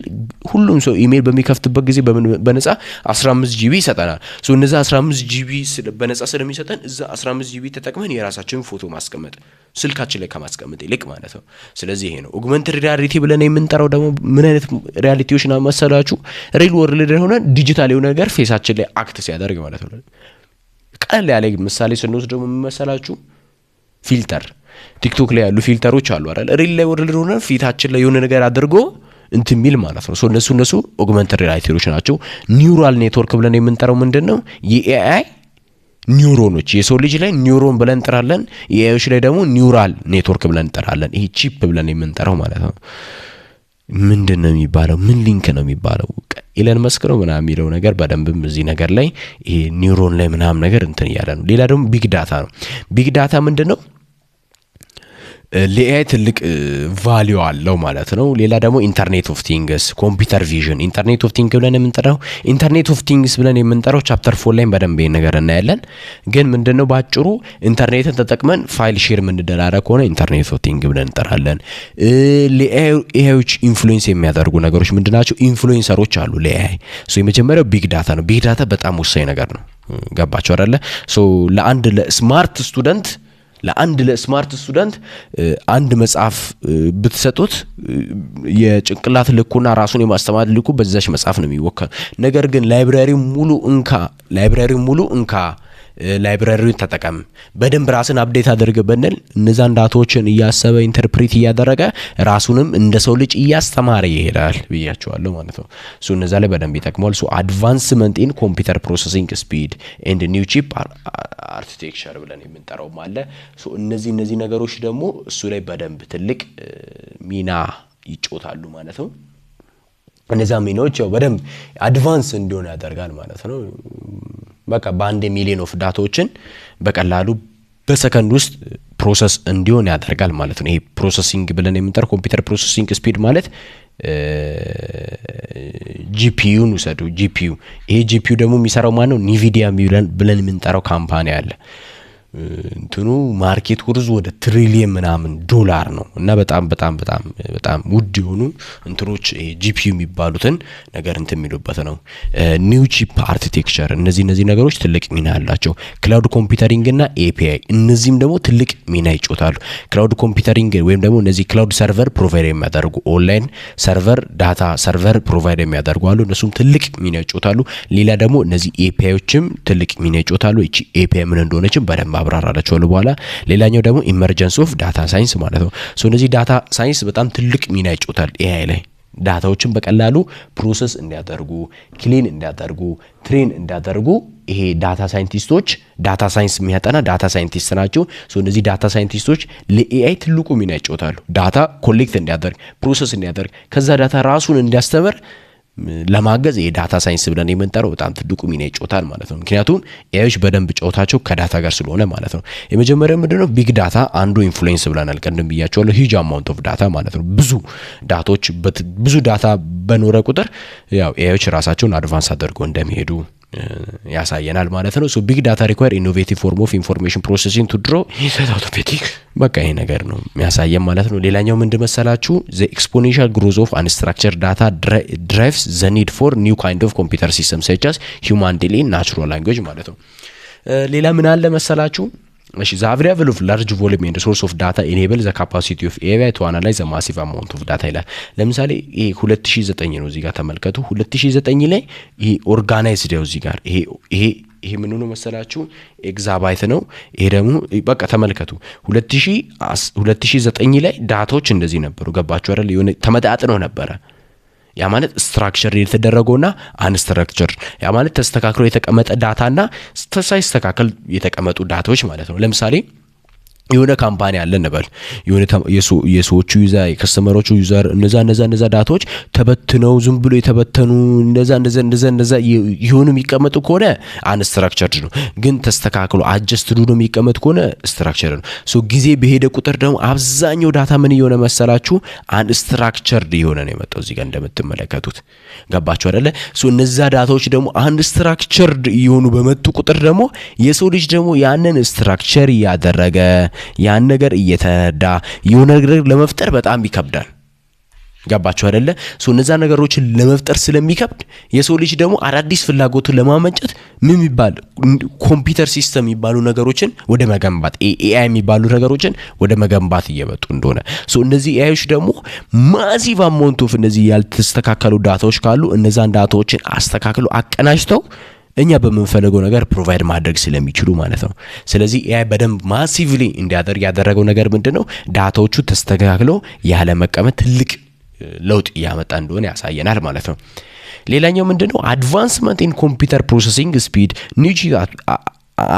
ሁሉም ሰው ኢሜል በሚከፍትበት ጊዜ በነፃ 15 ጂቢ ይሰጠናል። ሶ እነዛ 15 ጂቢ በነፃ ስለሚሰጠን እዛ 15 ጂቢ ተጠቅመን የራሳችንን ፎቶ ማስቀመጥ ስልካችን ላይ ከማስቀመጥ ይልቅ ማለት ነው። ስለዚህ ይሄ ነው ኦግመንትድ ሪያሊቲ ብለን የምንጠራው። ደግሞ ምን አይነት ሪያሊቲዎች ነው መሰላችሁ? ሪል ወርልድ ሆነ ዲጂታል የሆነ ነገር ፌሳችን ላይ አክት ሲያደርግ ማለት ነው። ቀል ያለ ምሳሌ ስንወስድ ደግሞ ምን መሰላችሁ? ፊልተር ቲክቶክ ላይ ያሉ ፊልተሮች አሉ አይደል? ሪል ላይ ወርልድ ሆነ ፊታችን ላይ የሆነ ነገር አድርጎ እንትን ሚል ማለት ነው። ሶ እነሱ ኦግመንትድ ሪያሊቲዎች ናቸው። ኒውራል ኔትወርክ ብለን የምንጠራው ምንድነው? የኤአይ ኒውሮኖች የሰው ልጅ ላይ ኒውሮን ብለን እንጠራለን። የኤአይዎች ላይ ደግሞ ኒውራል ኔትወርክ ብለን እንጠራለን። ይሄ ቺፕ ብለን የምንጠራው ማለት ነው። ምንድነው የሚባለው? ምን ሊንክ ነው የሚባለው? ኢለን መስክ ነው ምናምን የሚለው ነገር በደንብም እዚህ ነገር ላይ ይሄ ኒውሮን ላይ ምናምን ነገር እንትን ያለ ነው። ሌላ ደግሞ ቢግ ዳታ ነው። ቢግ ዳታ ምንድነው? ለኤአይ ትልቅ ቫልዩ አለው ማለት ነው። ሌላ ደግሞ ኢንተርኔት ኦፍ ቲንግስ፣ ኮምፒውተር ቪዥን። ኢንተርኔት ኦፍ ቲንግ ብለን የምንጠራው ኢንተርኔት ኦፍ ቲንግስ ብለን የምንጠራው ቻፕተር 4 ላይ በደንብ ይሄን ነገር እናያለን። ግን ምንድነው ባጭሩ ኢንተርኔትን ተጠቅመን ፋይል ሼር የምንደራረግ ከሆነ ኢንተርኔት ኦፍ ቲንግ ብለን እንጠራለን። ለኤአይዎች ኢንፍሉዌንስ የሚያደርጉ ነገሮች ምንድናቸው? ኢንፍሉዌንሰሮች አሉ ለኤአይ። ሶ የመጀመሪያው ቢግ ዳታ ነው። ቢግ ዳታ በጣም ወሳኝ ነገር ነው። ገባችሁ አይደለ? ሶ ለአንድ ለስማርት ስቱደንት አንድ መጽሐፍ ብትሰጡት የጭንቅላት ልኩና ራሱን የማስተማር ልኩ በዛች መጽሐፍ ነው የሚወከል። ነገር ግን ላይብራሪው ሙሉ እንካ ላይብራሪውን ተጠቀም በደንብ ራስን አፕዴት አድርግ ብንል እነዛን ዳታዎችን እያሰበ ኢንተርፕሬት እያደረገ ራሱንም እንደ ሰው ልጅ እያስተማረ ይሄዳል ብያቸዋለሁ ማለት ነው። ሶ እነዛ ላይ በደንብ ይጠቅማል። ሶ አድቫንስመንት ኢን ኮምፒውተር ፕሮሰሲንግ ስፒድ ኤንድ ኒው ቺፕ አርኪቴክቸር ብለን የምንጠራው አለ። ሶ እነዚህ ነገሮች ደግሞ እሱ ላይ በደንብ ትልቅ ሚና ይጫወታሉ ማለት ነው። እነዛ ሚናዎች ያው በደንብ አድቫንስ እንዲሆን ያደርጋል ማለት ነው። በቃ በአንድ ሚሊዮን ኦፍ ዳታዎችን በቀላሉ በሰከንድ ውስጥ ፕሮሰስ እንዲሆን ያደርጋል ማለት ነው። ይሄ ፕሮሰሲንግ ብለን የምንጠራው ኮምፒውተር ፕሮሰሲንግ ስፒድ ማለት ጂፒዩን ውሰዱ። ይሄ ጂፒዩ ደግሞ የሚሰራው ማን ነው? ኒቪዲያ ብለን የምንጠራው ካምፓኒ አለ። እንትኑ ማርኬት ወርዝ ወደ ትሪሊየን ምናምን ዶላር ነው እና በጣም ውድ የሆኑ እንትኖች ጂፒዩ የሚባሉትን ነገር እንትን የሚሉበት ነው። ኒው ቺፕ አርኪቴክቸር እነዚህ ነገሮች ትልቅ ሚና አላቸው። ክላውድ ኮምፒውተሪንግ እና ኤፒአይ እነዚህም ደግሞ ትልቅ ሚና ይጫወታሉ። ክላውድ ኮምፒውተሪንግ ወይም ደግሞ እነዚህ ክላውድ ሰርቨር ፕሮቫይድ የሚያደርጉ ኦንላይን ሰርቨር ዳታ ሰርቨር ፕሮቫይድ የሚያደርጉ አሉ። እነሱም ትልቅ ሚና ይጫወታሉ። ሌላ ደግሞ እነዚህ ኤፒአይዎችም ትልቅ ሚና ይጫወታሉ። እቺ ኤፒአይ ምን እንደሆነችም በደንብ አብራራላችኋለሁ በኋላ። ሌላኛው ደግሞ ኢመርጀንስ ኦፍ ዳታ ሳይንስ ማለት ነው። ሶ እነዚህ ዳታ ሳይንስ በጣም ትልቅ ሚና ይጫወታል ኤአይ ላይ ዳታዎችን በቀላሉ ፕሮሰስ እንዲያደርጉ ክሊን እንዲያደርጉ ትሬን እንዲያደርጉ ይሄ ዳታ ሳይንቲስቶች ዳታ ሳይንስ የሚያጠና ዳታ ሳይንቲስት ናቸው። ሶ እነዚህ ዳታ ሳይንቲስቶች ለኤአይ ትልቁ ሚና ይጫወታሉ። ዳታ ኮሌክት እንዲያደርግ ፕሮሰስ እንዲያደርግ ከዛ ዳታ ራሱን እንዲያስተምር ለማገዝ የዳታ ሳይንስ ብለን የምንጠራው በጣም ትልቁ ሚና ይጫወታል ማለት ነው። ምክንያቱም ኤአይዎች በደንብ ጫወታቸው ከዳታ ጋር ስለሆነ ማለት ነው። የመጀመሪያው ምንድነው? ቢግ ዳታ አንዱ ኢንፍሉዌንስ ብለናል ቀደም ብያቸዋለሁ። ሂጅ አማውንት ኦፍ ዳታ ማለት ነው። ብዙ ዳታ በኖረ ቁጥር ያው ኤአይዎች ራሳቸውን አድቫንስ አድርገው እንደሚሄዱ ያሳየናል ማለት ነው። ሶ ቢግ ዳታ ሪኳየር ኢኖቬቲቭ ፎርም ኦፍ ኢንፎርሜሽን ፕሮሰሲንግ ቱ ድሮ ኢንሳይት አውቶሜቲክ በቃ ይሄ ነገር ነው የሚያሳየን ማለት ነው። ሌላኛው ምንድን መሰላችሁ? ዘ ኤክስፖኔንሻል ግሮዝ ኦፍ አንስትራክቸር ዳታ ድራይቭስ ዘ ኒድ ፎር ኒው ካይንድ ኦፍ ኮምፒውተር ሲስተም ሰች አስ ሂውማን ዲሌ ናቹራል ላንጉዌጅ ማለት ነው። ሌላ ምን አለ መሰላችሁ? እሺ the availability of large volume and source of data enable the capacity of AI to analyze a massive amount of data ይላል። ለምሳሌ ይሄ 2009 ነው። እዚህ ጋር ተመልከቱ 2009 ላይ ይሄ ኦርጋናይዝድ ነው። እዚህ ጋር ይሄ ምን ነው መሰላችሁ? ኤግዛባይት ነው። ይሄ ደግሞ በቃ ተመልከቱ 2009 ላይ ዳታዎች እንደዚህ ነበሩ። ገባችሁ አይደል? የሆነ ተመጣጣነው ነበረ። ያ ማለት ስትራክቸር የተደረገውና አንስትራክቸር ያ ማለት ተስተካክሎ የተቀመጠ ዳታና ሳይስተካከል የተቀመጡ ዳታዎች ማለት ነው። ለምሳሌ የሆነ ካምፓኒ አለ እንበል የሆነ የሰዎቹ ዩዘር የከስተመሮቹ ዩዘር እነዛ ዳታዎች ተበትነው ዝም ብሎ የተበተኑ እነዛ ይሁን የሚቀመጡ ከሆነ አንስትራክቸርድ ነው። ግን ተስተካክሎ አጀስትዱ ነው የሚቀመጥ ከሆነ ስትራክቸር ነው። ሶ ጊዜ በሄደ ቁጥር ደግሞ አብዛኛው ዳታ ምን እየሆነ መሰላችሁ? አንስትራክቸርድ እየሆነ ነው የመጣው። እዚህ ጋር እንደምትመለከቱት ገባችሁ አይደለ? ሶ እነዛ ዳታዎች ደግሞ አንስትራክቸርድ እየሆኑ በመጡ ቁጥር ደግሞ የሰው ልጅ ደግሞ ያንን ስትራክቸር እያደረገ ያን ነገር እየተረዳ የሆነ ነገር ለመፍጠር በጣም ይከብዳል። ገባችሁ አይደለ? ሶ እነዛ ነገሮችን ለመፍጠር ስለሚከብድ የሰው ልጅ ደግሞ አዳዲስ ፍላጎቱን ለማመንጨት ምን ይባል ኮምፒውተር ሲስተም የሚባሉ ነገሮችን ወደ መገንባት ኤአይ የሚባሉ ነገሮችን ወደ መገንባት እየመጡ እንደሆነ ሶ እነዚህ ኤአይዎች ደግሞ ማሲቭ አማውንት ኦፍ እነዚህ ያልተስተካከሉ ዳታዎች ካሉ እነዛን ዳታዎችን አስተካክለው አቀናጅተው እኛ በመንፈልገው ነገር ፕሮቫይድ ማድረግ ስለሚችሉ ማለት ነው። ስለዚህ ኤአይ በደንብ ማሲቭሊ እንዲያደርግ ያደረገው ነገር ምንድነው? ዳታዎቹ ተስተካክለው ያለ መቀመጥ ትልቅ ለውጥ ያመጣ እንደሆነ ያሳየናል ማለት ነው። ሌላኛው ምንድነው? አድቫንስመንት ኢን ኮምፒውተር ፕሮሰሲንግ ስፒድ ኒው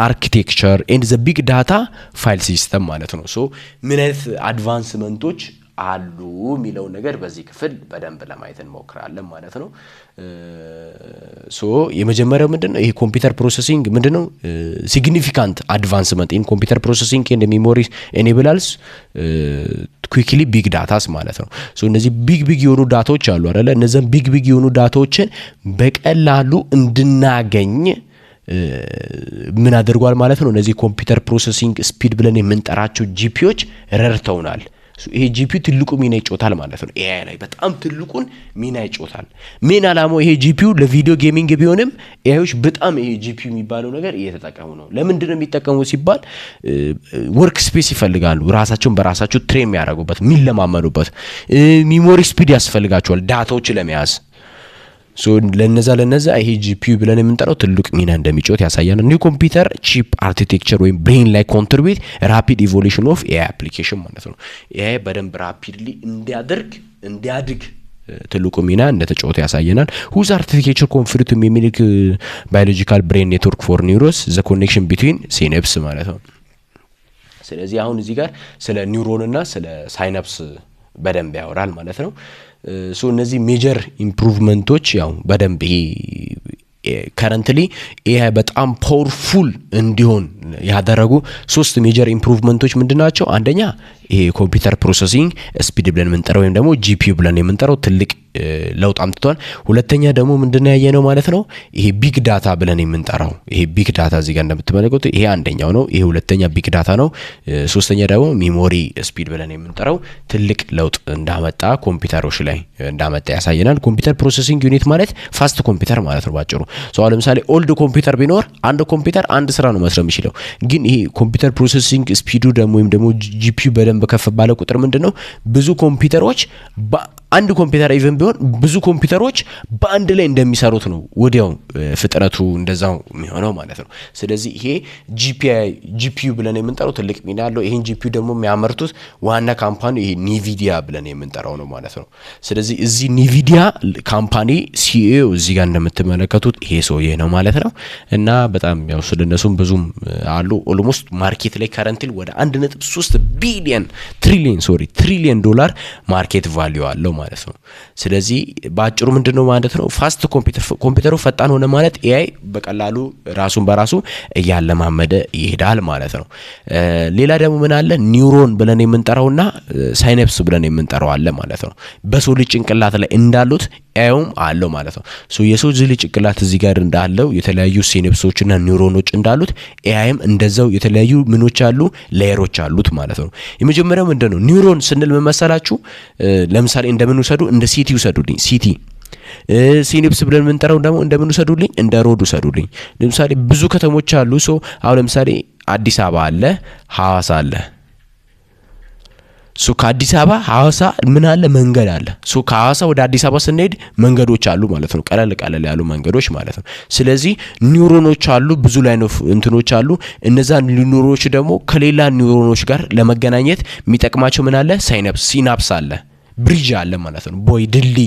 አርኪቴክቸር ኤንድ ዘ ቢግ ዳታ ፋይል ሲስተም ማለት ነው። ሶ ምን አይነት አድቫንስመንቶች አሉ የሚለው ነገር በዚህ ክፍል በደንብ ለማየት እንሞክራለን ማለት ነው። ሶ የመጀመሪያው ምንድነው? ይሄ ኮምፒውተር ፕሮሰሲንግ ምንድነው? ሲግኒፊካንት አድቫንስመንት ኢን ኮምፒውተር ፕሮሰሲንግ ኤንድ ሜሞሪ ኤኔብልስ ኩዊክሊ ቢግ ዳታስ ማለት ነው። ሶ እነዚህ ቢግ የሆኑ ዳታዎች አሉ አይደለ? እነዚህን ቢግ የሆኑ ዳታዎችን በቀላሉ እንድናገኝ ምን አድርጓል ማለት ነው። እነዚህ ኮምፒውተር ፕሮሰሲንግ ስፒድ ብለን የምንጠራቸው ጂፒዎች ረድተውናል። ይሄ ጂፒዩ ትልቁ ሚና ይጫወታል ማለት ነው። ኤአይ ላይ በጣም ትልቁን ሚና ይጫወታል። ምን አላማው ይሄ ጂፒዩ ለቪዲዮ ጌሚንግ ቢሆንም ኤአይዎች በጣም ይሄ ጂፒዩ የሚባለው ነገር እየተጠቀሙ ነው። ለምንድን ነው የሚጠቀሙት ሲባል ወርክ ስፔስ ይፈልጋሉ። ራሳቸውን በራሳቸው ትሬን የሚያደርጉበት የሚለማመኑበት ሚሞሪ ስፒድ ያስፈልጋቸዋል ዳታዎች ለመያዝ። ሶ ለነዛ ይሄ ጂፒዩ ብለን የምንጠራው ትልቅ ሚና እንደሚጫወት ያሳያል። ኒው ኮምፒውተር ቺፕ አርኪቴክቸር ወይም ብሬን ላይ ኮንትሪቢዩት ራፒድ ኢቮሉሽን ኦፍ ኤአይ አፕሊኬሽን ማለት ነው። ኤአይ በደንብ ራፒድሊ እንዲያድግ ትልቁ ሚና እንደተጫወተ ያሳየናል። ሁዝ አርኪቴክቸር ኮንፊርት የሚሚሊክ ባዮሎጂካል ብሬን ኔትወርክ ፎር ኒውሮንስ ዘ ኮኔክሽን ቢትዊን ሲናፕስ ማለት ነው። ስለዚህ አሁን እዚህ ጋር ስለ ኒውሮን እና ስለ ሳይናፕስ በደንብ ያወራል ማለት ነው። ሶ እነዚህ ሜጀር ኢምፕሩቭመንቶች ያው በደንብ ይሄ ከረንትሊ ኤአይ በጣም ፓወርፉል እንዲሆን ያደረጉ 3 ሜጀር ኢምፕሩቭመንቶች ምንድናቸው? አንደኛ ይሄ ኮምፒውተር ፕሮሰሲንግ ስፒድ ብለን የምንጠራው ወይም ደግሞ ጂፒዩ ብለን የምንጠራው ትልቅ ለውጥ አምጥቷል። ሁለተኛ ደግሞ ምንድነው ያየነው ማለት ነው ይሄ ቢግ ዳታ ብለን የምንጠራው ይሄ ቢግ ዳታ እዚህ ጋር እንደምትመለከቱት ይሄ አንደኛው ነው። ይሄ ሁለተኛ ቢግ ዳታ ነው። ሶስተኛ ደግሞ ሜሞሪ ስፒድ ብለን የምንጠራው ትልቅ ለውጥ እንዳመጣ ኮምፒውተሮች ላይ እንዳመጣ ያሳየናል። ኮምፒውተር ፕሮሰሲንግ ዩኒት ማለት ፋስት ኮምፒውተር ማለት ነው ባጭሩ። ሶ ለምሳሌ ኦልድ ኮምፒውተር ቢኖር አንድ ኮምፒውተር አንድ ስራ ነው መስራት የሚችለው። ግን ይሄ ኮምፒውተር ፕሮሰሲንግ ስፒዱ ደግሞ ወይም ደግሞ ጂፒዩ በደንብ ከፍ ባለ ቁጥር ምንድነው ብዙ ኮምፒውተሮች አንድ ኮምፒውተር ኢቭን ቢሆን ብዙ ኮምፒውተሮች በአንድ ላይ እንደሚሰሩት ነው ወዲያው ፍጥነቱ እንደዛው የሚሆነው ማለት ነው። ስለዚህ ይሄ ጂፒዩ ብለን የምንጠራው ትልቅ ሚና አለው። ይሄን ጂፒዩ ደግሞ የሚያመርቱት ዋና ካምፓኒ ይሄ ኒቪዲያ ብለን የምንጠራው ነው ማለት ነው። ስለዚህ እዚህ ኒቪዲያ ካምፓኒ ሲኢኦ እዚህ ጋር እንደምትመለከቱት ይሄ ሰውዬ ነው ማለት ነው። እና በጣም ያው ስለነሱም ብዙም አሉ። ኦልሞስት ማርኬት ላይ ከረንትሊ ወደ 1.3 ትሪሊየን ዶላር ማርኬት ቫልዩ አለው ማለት ነው። ስለዚህ ባጭሩ ምንድነው ማለት ነው ፋስት ኮምፒውተሩ ፈጣን ሆነ ማለት ኤአይ በቀላሉ ራሱን በራሱ እያለማመደ ይሄዳል ማለት ነው። ሌላ ደግሞ ምን አለ ኒውሮን ብለን የምንጠራውና ሳይናፕስ ብለን የምንጠራው አለ ማለት ነው። በሰው ልጅ ጭንቅላት ላይ እንዳሉት ኤአይም አለው ማለት ነው። ሶ የሰው ልጅ ጭንቅላት እዚህ ጋር እንዳለው የተለያዩ ሲናፕሶችና ኒውሮኖች እንዳሉት ኤአይም እንደዛው የተለያዩ ምኖች አሉ ሌየሮች አሉት ማለት ነው። የመጀመሪያው ምንድነው ኒውሮን ስንል መመሰላችሁ ለምሳሌ እንደምን ውሰዱ እንደ ሲቲ ውሰዱልኝ ሲቲ ሲናፕስ ብለን የምንጠራው ደግሞ እንደምን ውሰዱልኝ እንደ ሮድ ውሰዱልኝ። ለምሳሌ ብዙ ከተሞች አሉ። ሶ አሁን ለምሳሌ አዲስ አበባ አለ፣ ሐዋሳ አለ። ሶ ከአዲስ አበባ ሐዋሳ ምን አለ መንገድ አለ። ሶ ከሐዋሳ ወደ አዲስ አበባ ስንሄድ መንገዶች አሉ ማለት ነው። ቀለል ያሉ መንገዶች ማለት ነው። ስለዚህ ኒውሮኖች አሉ ብዙ ላይ ነው እንትኖች አሉ። እነዛ ኒውሮኖች ደግሞ ከሌላ ኒውሮኖች ጋር ለመገናኘት የሚጠቅማቸው ምን አለ ሲናፕስ አለ ብሪጅ አለ ማለት ነው። ቦይ ድልድይ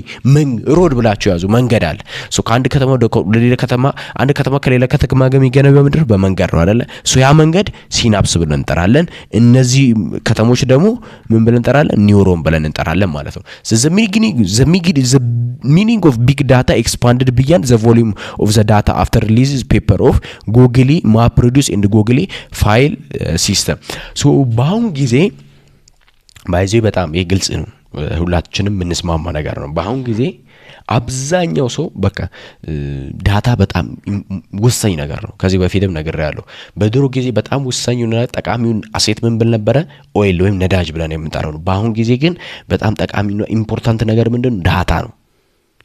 ሮድ ብላችሁ ያዙ መንገድ አለ። ሶ ከአንድ ከተማ ወደ ሌላ ከተማ አንድ ከተማ ከሌላ ከተማ ጋር የሚገናኘው ምንድነው በመንገድ ነው አይደለ? ሶ ያ መንገድ ሲናፕስ ብለን እንጠራለን። እነዚህ ከተሞች ደግሞ ምን ብለን እንጠራለን? ኒውሮን ብለን እንጠራለን ማለት ነው። the meaning of big data expanded beyond the volume of the data after release paper of Google MapReduce and Google file system. ሶ በአሁን ጊዜ ባይዘይ በጣም ይሄ ግልጽ ነው ሁላችንም የምንስማማ ነገር ነው። በአሁን ጊዜ አብዛኛው ሰው በቃ ዳታ በጣም ወሳኝ ነገር ነው። ከዚህ በፊትም ነግሬያለሁ። በድሮ ጊዜ በጣም ወሳኙና ጠቃሚውን አሴት ምን ብል ነበረ ኦይል ወይም ነዳጅ ብለን የምንጠራው ነው። በአሁን ጊዜ ግን በጣም ጠቃሚና ኢምፖርታንት ነገር ምንድነው ዳታ ነው።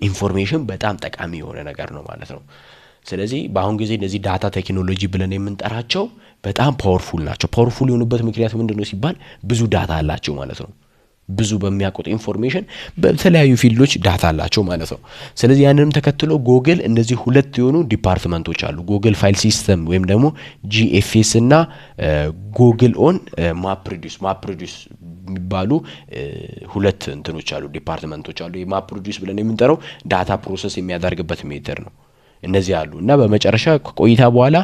ኢንፎርሜሽን በጣም ጠቃሚ የሆነ ነገር ነው ማለት ነው። ስለዚህ በአሁን ጊዜ እነዚህ ዳታ ቴክኖሎጂ ብለን የምንጠራቸው በጣም ፓወርፉል ናቸው። ፓወርፉል የሆኑበት ምክንያት ምንድነው ሲባል ብዙ ዳታ አላቸው ማለት ነው። ብዙ በሚያቆጥ ኢንፎርሜሽን በተለያዩ ፊልዶች ዳታ አላቸው ማለት ነው። ስለዚህ ያንንም ተከትሎ ጉግል እንደዚህ ሁለት የሆኑ ዲፓርትመንቶች አሉ። ጉግል ፋይል ሲስተም ወይም ደግሞ ጂኤፍኤስ እና ጉግል ኦን ማፕሬዱስ የሚባሉ ሁለት እንትኖች አሉ ዲፓርትመንቶች አሉ። የማፕሬዱስ ብለን የምንጠራው ዳታ ፕሮሰስ የሚያደርግበት ሜተድ ነው። እነዚህ አሉ እና በመጨረሻ ከቆይታ በኋላ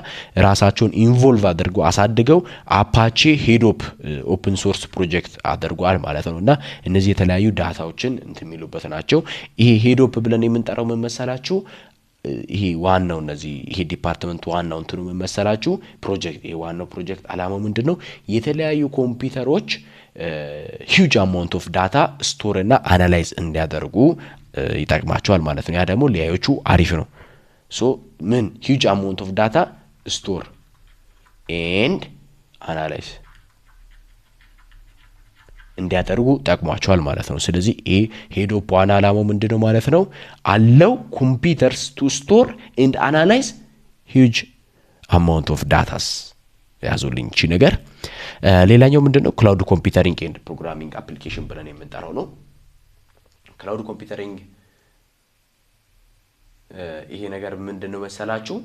ራሳቸውን ኢንቮልቭ አድርገው አሳድገው አፓቼ ሄዶፕ ኦፕን ሶርስ ፕሮጀክት አድርጓል ማለት ነው። እና እነዚህ የተለያዩ ዳታዎችን እንትን የሚሉበት ናቸው። ይሄ ሄዶፕ ብለን የምንጠራው መመሰላችሁ ይሄ ዋናው እነዚህ ይሄ ዲፓርትመንት ዋናው እንትኑ መመሰላችሁ ፕሮጀክት ይሄ ዋናው ፕሮጀክት አላማው ምንድነው የተለያዩ ኮምፒውተሮች ሂውጅ አማውንት ኦፍ ዳታ ስቶር እና አናላይዝ እንዲያደርጉ ይጠቅማቸዋል ማለት ነው። ያ ደግሞ ለያዮቹ አሪፍ ነው። So ምን huge amount of data store and analyze እንዲያደርጉ ጠቅሟቸዋል ማለት ነው። ስለዚህ ይሄ ሄዶፕ ዋና አላማው ምንድነው ማለት ነው አለው ኮምፒውተርስ to store and analyze huge amount of data ያዙልኝ እቺ ነገር። ሌላኛው ምንድነው ክላውድ ኮምፒውተሪንግ ኤንድ ፕሮግራሚንግ አፕሊኬሽን ብለን የምንጠራው ነው። ክላውድ ኮምፒውተሪንግ ይሄ ነገር ምንድነው መሰላችሁ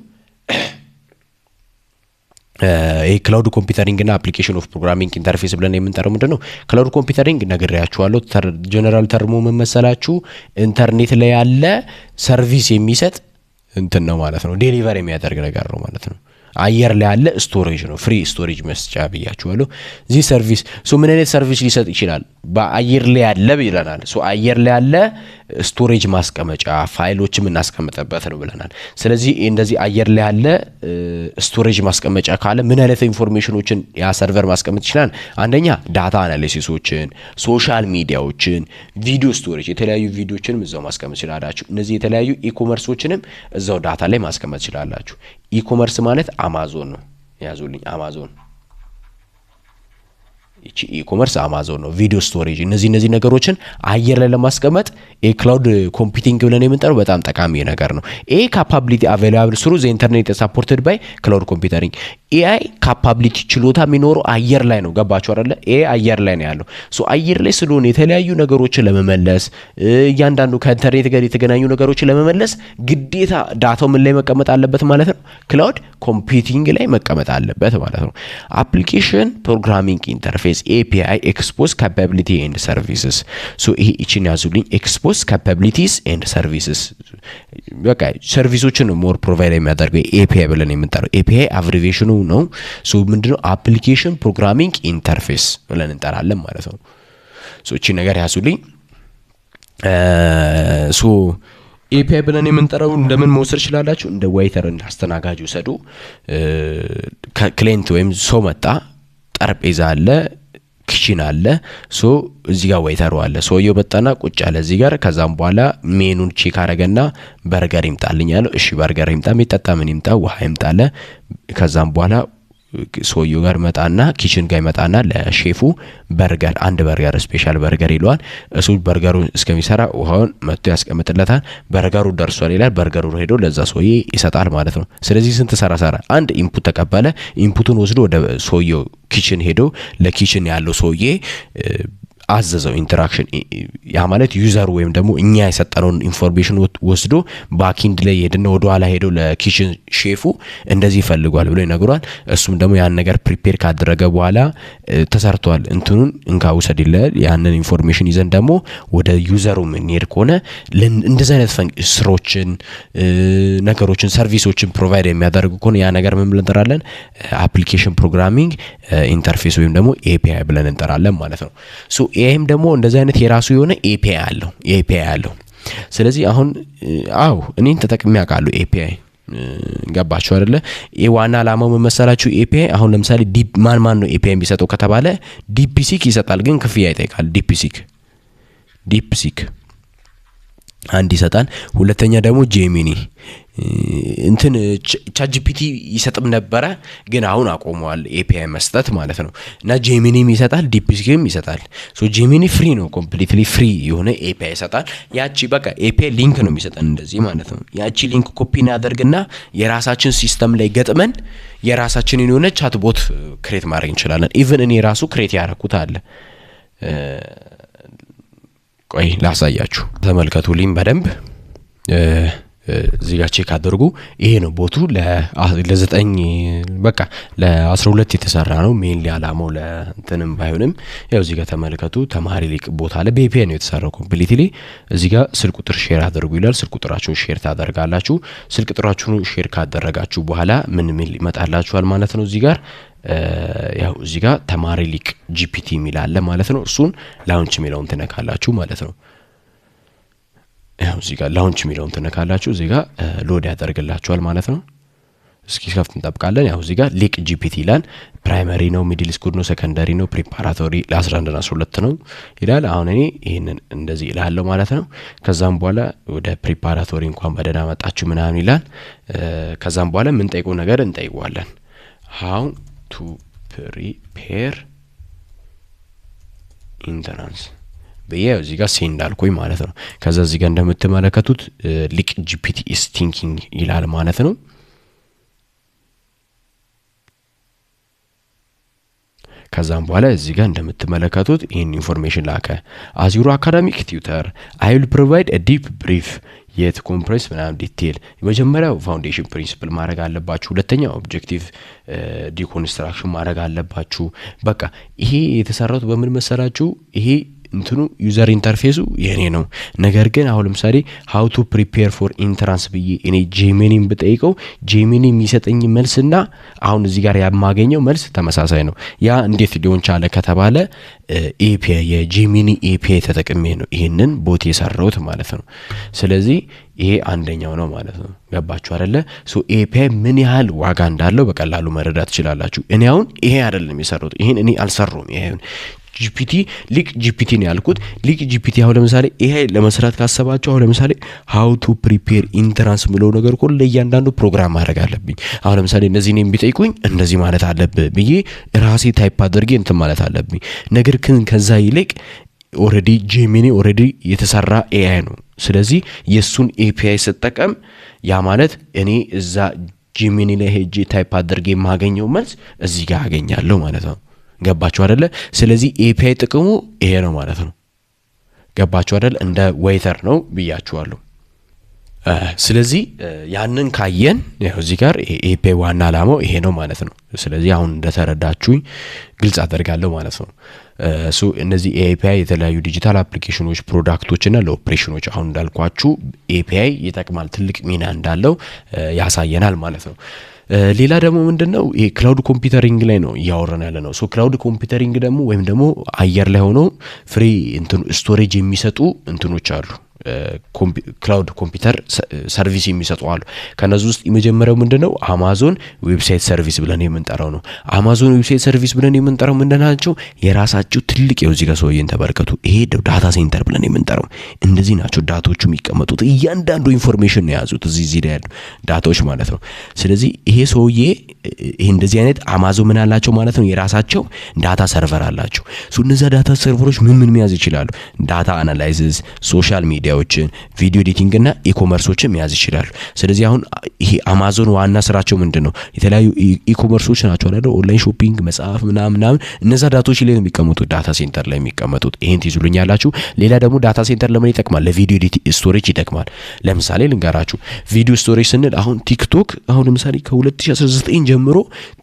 ይሄ ክላውድ ኮምፒውተሪንግ እና አፕሊኬሽን ኦፍ ፕሮግራሚንግ ኢንተርፌስ ብለን የምንጠራው ምንድነው? ክላውድ ኮምፒውተሪንግ ነግሬያችኋለሁ። ጀነራል ተርሙ ምን መሰላችሁ? ኢንተርኔት ላይ ያለ ሰርቪስ የሚሰጥ እንትን ነው ማለት ነው። ዴሊቨር የሚያደርግ ነገር ነው ማለት ነው። አየር ላይ ያለ ስቶሬጅ ነው። ፍሪ ስቶሬጅ መስጫ ብያችኋለሁ። እዚህ ሰርቪስ ምን አይነት ሰርቪስ ሊሰጥ ይችላል? በአየር ላይ ያለ ብለናል። አየር ላይ ያለ ስቶሬጅ ማስቀመጫ ፋይሎችም እናስቀምጠበት ነው ብለናል። ስለዚህ እንደዚህ አየር ላይ ያለ ስቶሬጅ ማስቀመጫ ካለ ምን አይነት ኢንፎርሜሽኖችን ያ ሰርቨር ማስቀመጥ ይችላል? አንደኛ ዳታ አናሊሲሶችን፣ ሶሻል ሚዲያዎችን፣ ቪዲዮ ስቶሬጅ የተለያዩ ቪዲዮዎችንም እዛው ማስቀመጥ ይችላላችሁ። እነዚህ የተለያዩ ኢኮመርሶችንም እዛው ዳታ ላይ ማስቀመጥ ይችላላችሁ። ኢኮመርስ ማለት አማዞን ነው። ያዙልኝ አማዞን። እቺ ኢኮመርስ አማዞን ነው። ቪዲዮ ስቶሬጅ እነዚህ ነገሮችን አየር ላይ ለማስቀመጥ ክላውድ ኮምፒውቲንግ ብለን የምንጠራው በጣም ጠቃሚ ነገር ነው። ካፓቢሊቲ አቬይላብል ስሩ ዘ ኢንተርኔት ሰፖርትድ ባይ ክላውድ ኮምፒውተሪንግ። ኤአይ ካፓቢሊቲ ችሎታ የሚኖረው አየር ላይ ነው። ገባችሁ አይደለ? አየር ላይ ነው ያለው። አየር ላይ ስለሆነ የተለያዩ ነገሮችን ለመመለስ እያንዳንዱ ከኢንተርኔት ጋር የተገናኙ ነገሮችን ለመመለስ ግዴታ ዳታው ምን ላይ መቀመጥ አለበት ማለት ነው? ክላውድ ኮምፒውቲንግ ላይ መቀመጥ አለበት ማለት ነው። አፕሊኬሽን ፕሮግራሚንግ ኢንተርፌስ API ኤክስፖዝ ካፓቢሊቲ ኤንድ ሰርቪስስ። ይሄ እቺን ያዙልኝ። ኤክስፖዝ ካፓቢሊቲስ ኤንድ ሰርቪስስ በቃ ሰርቪሶችን ሞር ፕሮቫይድ የሚያደርገው API ብለን የምንጠራው API አብሪቬሽኑ ነው። ምንድነው? አፕሊኬሽን ፕሮግራሚንግ ኢንተርፌስ ብለን እንጠራለን ማለት ነው። እቺ ነገር ያዙልኝ። API ብለን የምንጠራው እንደምን መውሰድ ይችላላችሁ? እንደ ዌይተር እንደ አስተናጋጅ ወሰዱ። ክላይንት ወይም ሰው መጣ፣ ጠረጴዛ አለ፣ ኪችን አለ። እዚህ ጋር ዌይተሩ አለ። ሰውየው መጣና ቁጭ አለ እዚህ ጋር። ከዛም በኋላ ሜኑን ቼክ አረገና በርገር ይምጣልኝ አለው። እሺ በርገር ይምጣ፣ የሚጠጣ ምን ይምጣ? ውሃ ይምጣለ። ከዛም በኋላ ሰውየው ጋር መጣና ኪችን ጋር መጣና ለሼፉ በርገር አንድ በርገር ስፔሻል በርገር ይለዋል። እሱ በርገሩን እስከሚሰራ ውሃውን መጥቶ ያስቀምጥለታል። በርገሩ ደርሷል ይላል። በርገሩ ሄዶ ለዛ ሰውዬ ይሰጣል ማለት ነው። ስለዚህ ስንት ሰራ አንድ ኢንፑት ተቀበለ። ኢንፑቱን ወስዶ ወደ ሰውየው ኪችን ሄዶ ለኪችን ያለው ሰውዬ አዘዘው ኢንተራክሽን። ያ ማለት ዩዘሩ ወይም ደግሞ እኛ የሰጠነውን ኢንፎርሜሽን ወስዶ ባክኢንድ ላይ ሄድና ወደ ኋላ ሄዶ ለኪችን ሼፉ እንደዚህ ይፈልጓል ብሎ ይነግሯል። እሱም ደግሞ ያን ነገር ፕሪፔር ካደረገ በኋላ ተሰርቷል እንትኑን እንካ ውሰድ ይላል። ያንን ኢንፎርሜሽን ይዘን ደግሞ ወደ ዩዘሩ ምንሄድ ከሆነ እንደዚህ አይነት ስሮችን ነገሮችን ሰርቪሶችን ፕሮቫይድ የሚያደርጉ ከሆነ ያ ነገር ምን ብለን እንጠራለን? አፕሊኬሽን ፕሮግራሚንግ ኢንተርፌስ ወይም ደግሞ API ብለን እንጠራለን ማለት ነው። ይሄም ደግሞ እንደዚህ አይነት የራሱ የሆነ API አለው። ስለዚህ አሁን እኔን ተጠቅሜ አውቃለሁ API። ገባችሁ አይደለ? ዋና ዓላማው ምን መሰላችሁ? API አሁን ለምሳሌ ማን ነው API የሚሰጠው ከተባለ ዲፕሲክ ይሰጣል፣ ግን ክፍያ ይጠይቃል። ዲፕሲክ አንድ ይሰጣል። ሁለተኛ ደግሞ ጄሚኒ እንትን ChatGPT ይሰጥም ነበረ፣ ግን አሁን አቆመዋል API መስጠት ማለት ነው። እና ጄሚኒም ይሰጣል፣ ዲፕሲክም ይሰጣል። ጄሚኒ ፍሪ ነው፣ ኮምፕሊትሊ ፍሪ የሆነ API ይሰጣል። ያቺ በቃ API ሊንክ ነው የሚሰጠን እንደዚህ ማለት ነው። ያቺ ሊንክ ኮፒ እናደርግና የራሳችን ሲስተም ላይ ገጥመን የራሳችንን የሆነ ቻትቦት ክሬት ማድረግ እንችላለን። ኢቭን እኔ ራሱ ክሬት ያደረኩት አለ። ቆይ ላሳያችሁ፣ ተመልከቱልኝ በደንብ እዚህ ጋር ቼክ አድርጉ። ይሄ ነው ቦቱ ለ9 በቃ ለ12 የተሰራ ነው። ሜንሊ አላማው ለእንትንም ባይሆንም ያው እዚህ ጋር ተመልከቱ። ተማሪ ሊቅ ቦታ አለ። በAPI ነው የተሰራው ኮምፕሊትሊ። እዚህ ጋር ስልክ ቁጥር ሼር አድርጉ ይላል። ስልክ ቁጥራችሁን ሼር ታደርጋላችሁ። ስልክ ቁጥራችሁን ሼር ካደረጋችሁ በኋላ ምን ይመጣላችኋል ማለት ነው። እዚህ ጋር ያው እዚህ ጋር ተማሪ ሊቅ GPT የሚል አለ ማለት ነው። እሱን ላውንች የሚለውን ትነካላችሁ ማለት ነው። ያው እዚህ ጋር ላውንች የሚለውን ትነካላችሁ። እዚህ ጋር ሎድ ያደርግላችኋል ማለት ነው። እስኪ ከፍት እንጠብቃለን። ያው እዚህ ጋር ሊቅ GPT ይላል። ፕራይመሪ ነው፣ ሚድል ስኩል ነው፣ ሰከንዳሪ ነው፣ ፕሪፓራቶሪ ለ11 እና 12 ነው ይላል። አሁን እኔ ይሄንን እንደዚህ ይላል ማለት ነው። ከዛም በኋላ ወደ ፕሪፓራቶሪ እንኳን በደህና መጣችሁ ምናምን ይላል። ከዛም በኋላ ምን ጠይቀው ነገር እንጠይቀዋለን። how to prepare entrance በየው እዚህ ጋር ሴንድ አልኩኝ ማለት ነው። ከዛ እዚህ ጋር እንደምትመለከቱት ሊቅ GPT is thinking ይላል ማለት ነው። ከዛም በኋላ እዚህ ጋር እንደምትመለከቱት ይሄን ኢንፎርሜሽን ላከ። as your academic tutor I will provide a deep brief የት ኮምፕሬስ ምናምን ዲቴል የመጀመሪያው ፋውንዴሽን ፕሪንሲፕል ማድረግ አለባችሁ ሁለተኛው ኦብጀክቲቭ ዲኮንስትራክሽን ማድረግ አለባችሁ በቃ ይሄ የተሰራው በምን መሰላችሁ ይሄ እንትኑ ዩዘር ኢንተርፌሱ የኔ ነው ነገር ግን አሁን ለምሳሌ how to prepare for entrance ብዬ እኔ ጄሚኒን ብጠይቀው ጄሚኒ የሚሰጠኝ መልስና አሁን እዚህ ጋር ያማገኘው መልስ ተመሳሳይ ነው ያ እንዴት ሊሆን ቻለ ከተባለ API የጄሚኒ API ተጠቅሜ ነው ይሄንን ቦት የሰራሁት ማለት ነው ስለዚህ ይሄ አንደኛው ነው ማለት ነው ገባችሁ አይደለ ሶ API ምን ያህል ዋጋ እንዳለው በቀላሉ መረዳት ትችላላችሁ እኔ አሁን ይሄ አይደለም የሰራሁት ይሄን እኔ አልሰራውም ይሄን ጂፒቲ ሊክ ጂፒቲ ነው ያልኩት ሊክ ጂፒቲ አሁን ለምሳሌ ይሄ ለመስራት ካሰባችሁ አሁን ለምሳሌ how to prepare entrance ብለው ነገር ሁሉ ለእያንዳንዱ ፕሮግራም ማድረግ አለብኝ አሁን ለምሳሌ እነዚህ ነው ቢጠይቁኝ እንደዚህ ማለት አለብኝ ብዬ ራሴ ታይፕ አድርጌ እንትን ማለት አለብኝ ነገር ግን ከዛ ይልቅ ኦሬዲ ጄሚኒ ኦሬዲ የተሰራ AI ነው ስለዚህ የሱን API ስጠቀም ያ ማለት እኔ እዛ ጄሚኒ ላይ ሄጄ ታይፕ አድርጌ ማገኘው መልስ እዚህ ጋር አገኛለሁ ማለት ነው ገባችሁ አይደለ ስለዚህ API ጥቅሙ ይሄ ነው ማለት ነው ገባችሁ አይደል እንደ ዌይተር ነው ብያችኋለሁ ስለዚህ ያንን ካየን ያው እዚህ ጋር API ዋና አላማው ይሄ ነው ማለት ነው ስለዚህ አሁን እንደተረዳችሁኝ ግልጽ አደርጋለሁ ማለት ነው ሶ እነዚህ API የተለያዩ ዲጂታል አፕሊኬሽኖች ፕሮዳክቶችና ለኦፕሬሽኖች አሁን እንዳልኳችሁ API ይጠቅማል ትልቅ ሚና እንዳለው ያሳየናል ማለት ነው ሌላ ደግሞ ምንድነው ይሄ ክላውድ ኮምፒውተሪንግ ላይ ነው ያወራን ያለ ነው ሶ ክላውድ ኮምፒውተሪንግ ደግሞ ወይም ደግሞ አየር ላይ ሆኖ ፍሪ እንትን ስቶሬጅ የሚሰጡ እንትኖች አሉ ክላውድ ኮምፒውተር ሰርቪስ የሚሰጡ አሉ ከነዚህ ውስጥ የመጀመሪያው ምንድነው አማዞን ዌብሳይት ሰርቪስ ብለን የምንጠራው ነው አማዞን ዌብሳይት ሰርቪስ ብለን የምንጠራው ምንድናቸው የራሳቸው ትልቅ የዚህ ጋር ሰውዬን ተበርከቱ ይሄ ዳታ ሴንተር ብለን የምንጠራው እንደዚህ ናቸው ዳታዎቹ የሚቀመጡት እያንዳንዱ ኢንፎርሜሽን ነው ያዙት እዚህ ላይ ያሉ ዳታዎች ማለት ነው ስለዚህ ይሄ ሰውዬ ይሄ እንደዚህ አይነት አማዞን ምን አላቸው ማለት ነው የራሳቸው ዳታ ሰርቨር አላቸው ሶ እነዛ ዳታ ሰርቨሮች ምን መያዝ ይችላሉ ዳታ አናላይሲስ ሶሻል ሚዲያ ቪዲዮ ኤዲቲንግ እና ኢኮመርሶችን መያዝ ይችላል ስለዚህ አሁን ይሄ አማዞን ዋና ስራቸው ምንድነው የተለያዩ ኢኮመርሶች ናቸው አይደል ኦንላይን ሾፒንግ መጻፍ ምናምን እነዛ ዳታዎች ላይ የሚቀመጡት ዳታ ሴንተር ላይ የሚቀመጡት ይሄን ትይዙልኛላችሁ ሌላ ደግሞ ዳታ ሴንተር ለምን ይጠቅማል ለቪዲዮ ስቶሬጅ ይጠቅማል ለምሳሌ ልንገራችሁ ቪዲዮ ስቶሬጅ ስንል አሁን ቲክቶክ አሁን ለምሳሌ ከ2019 ጀምሮ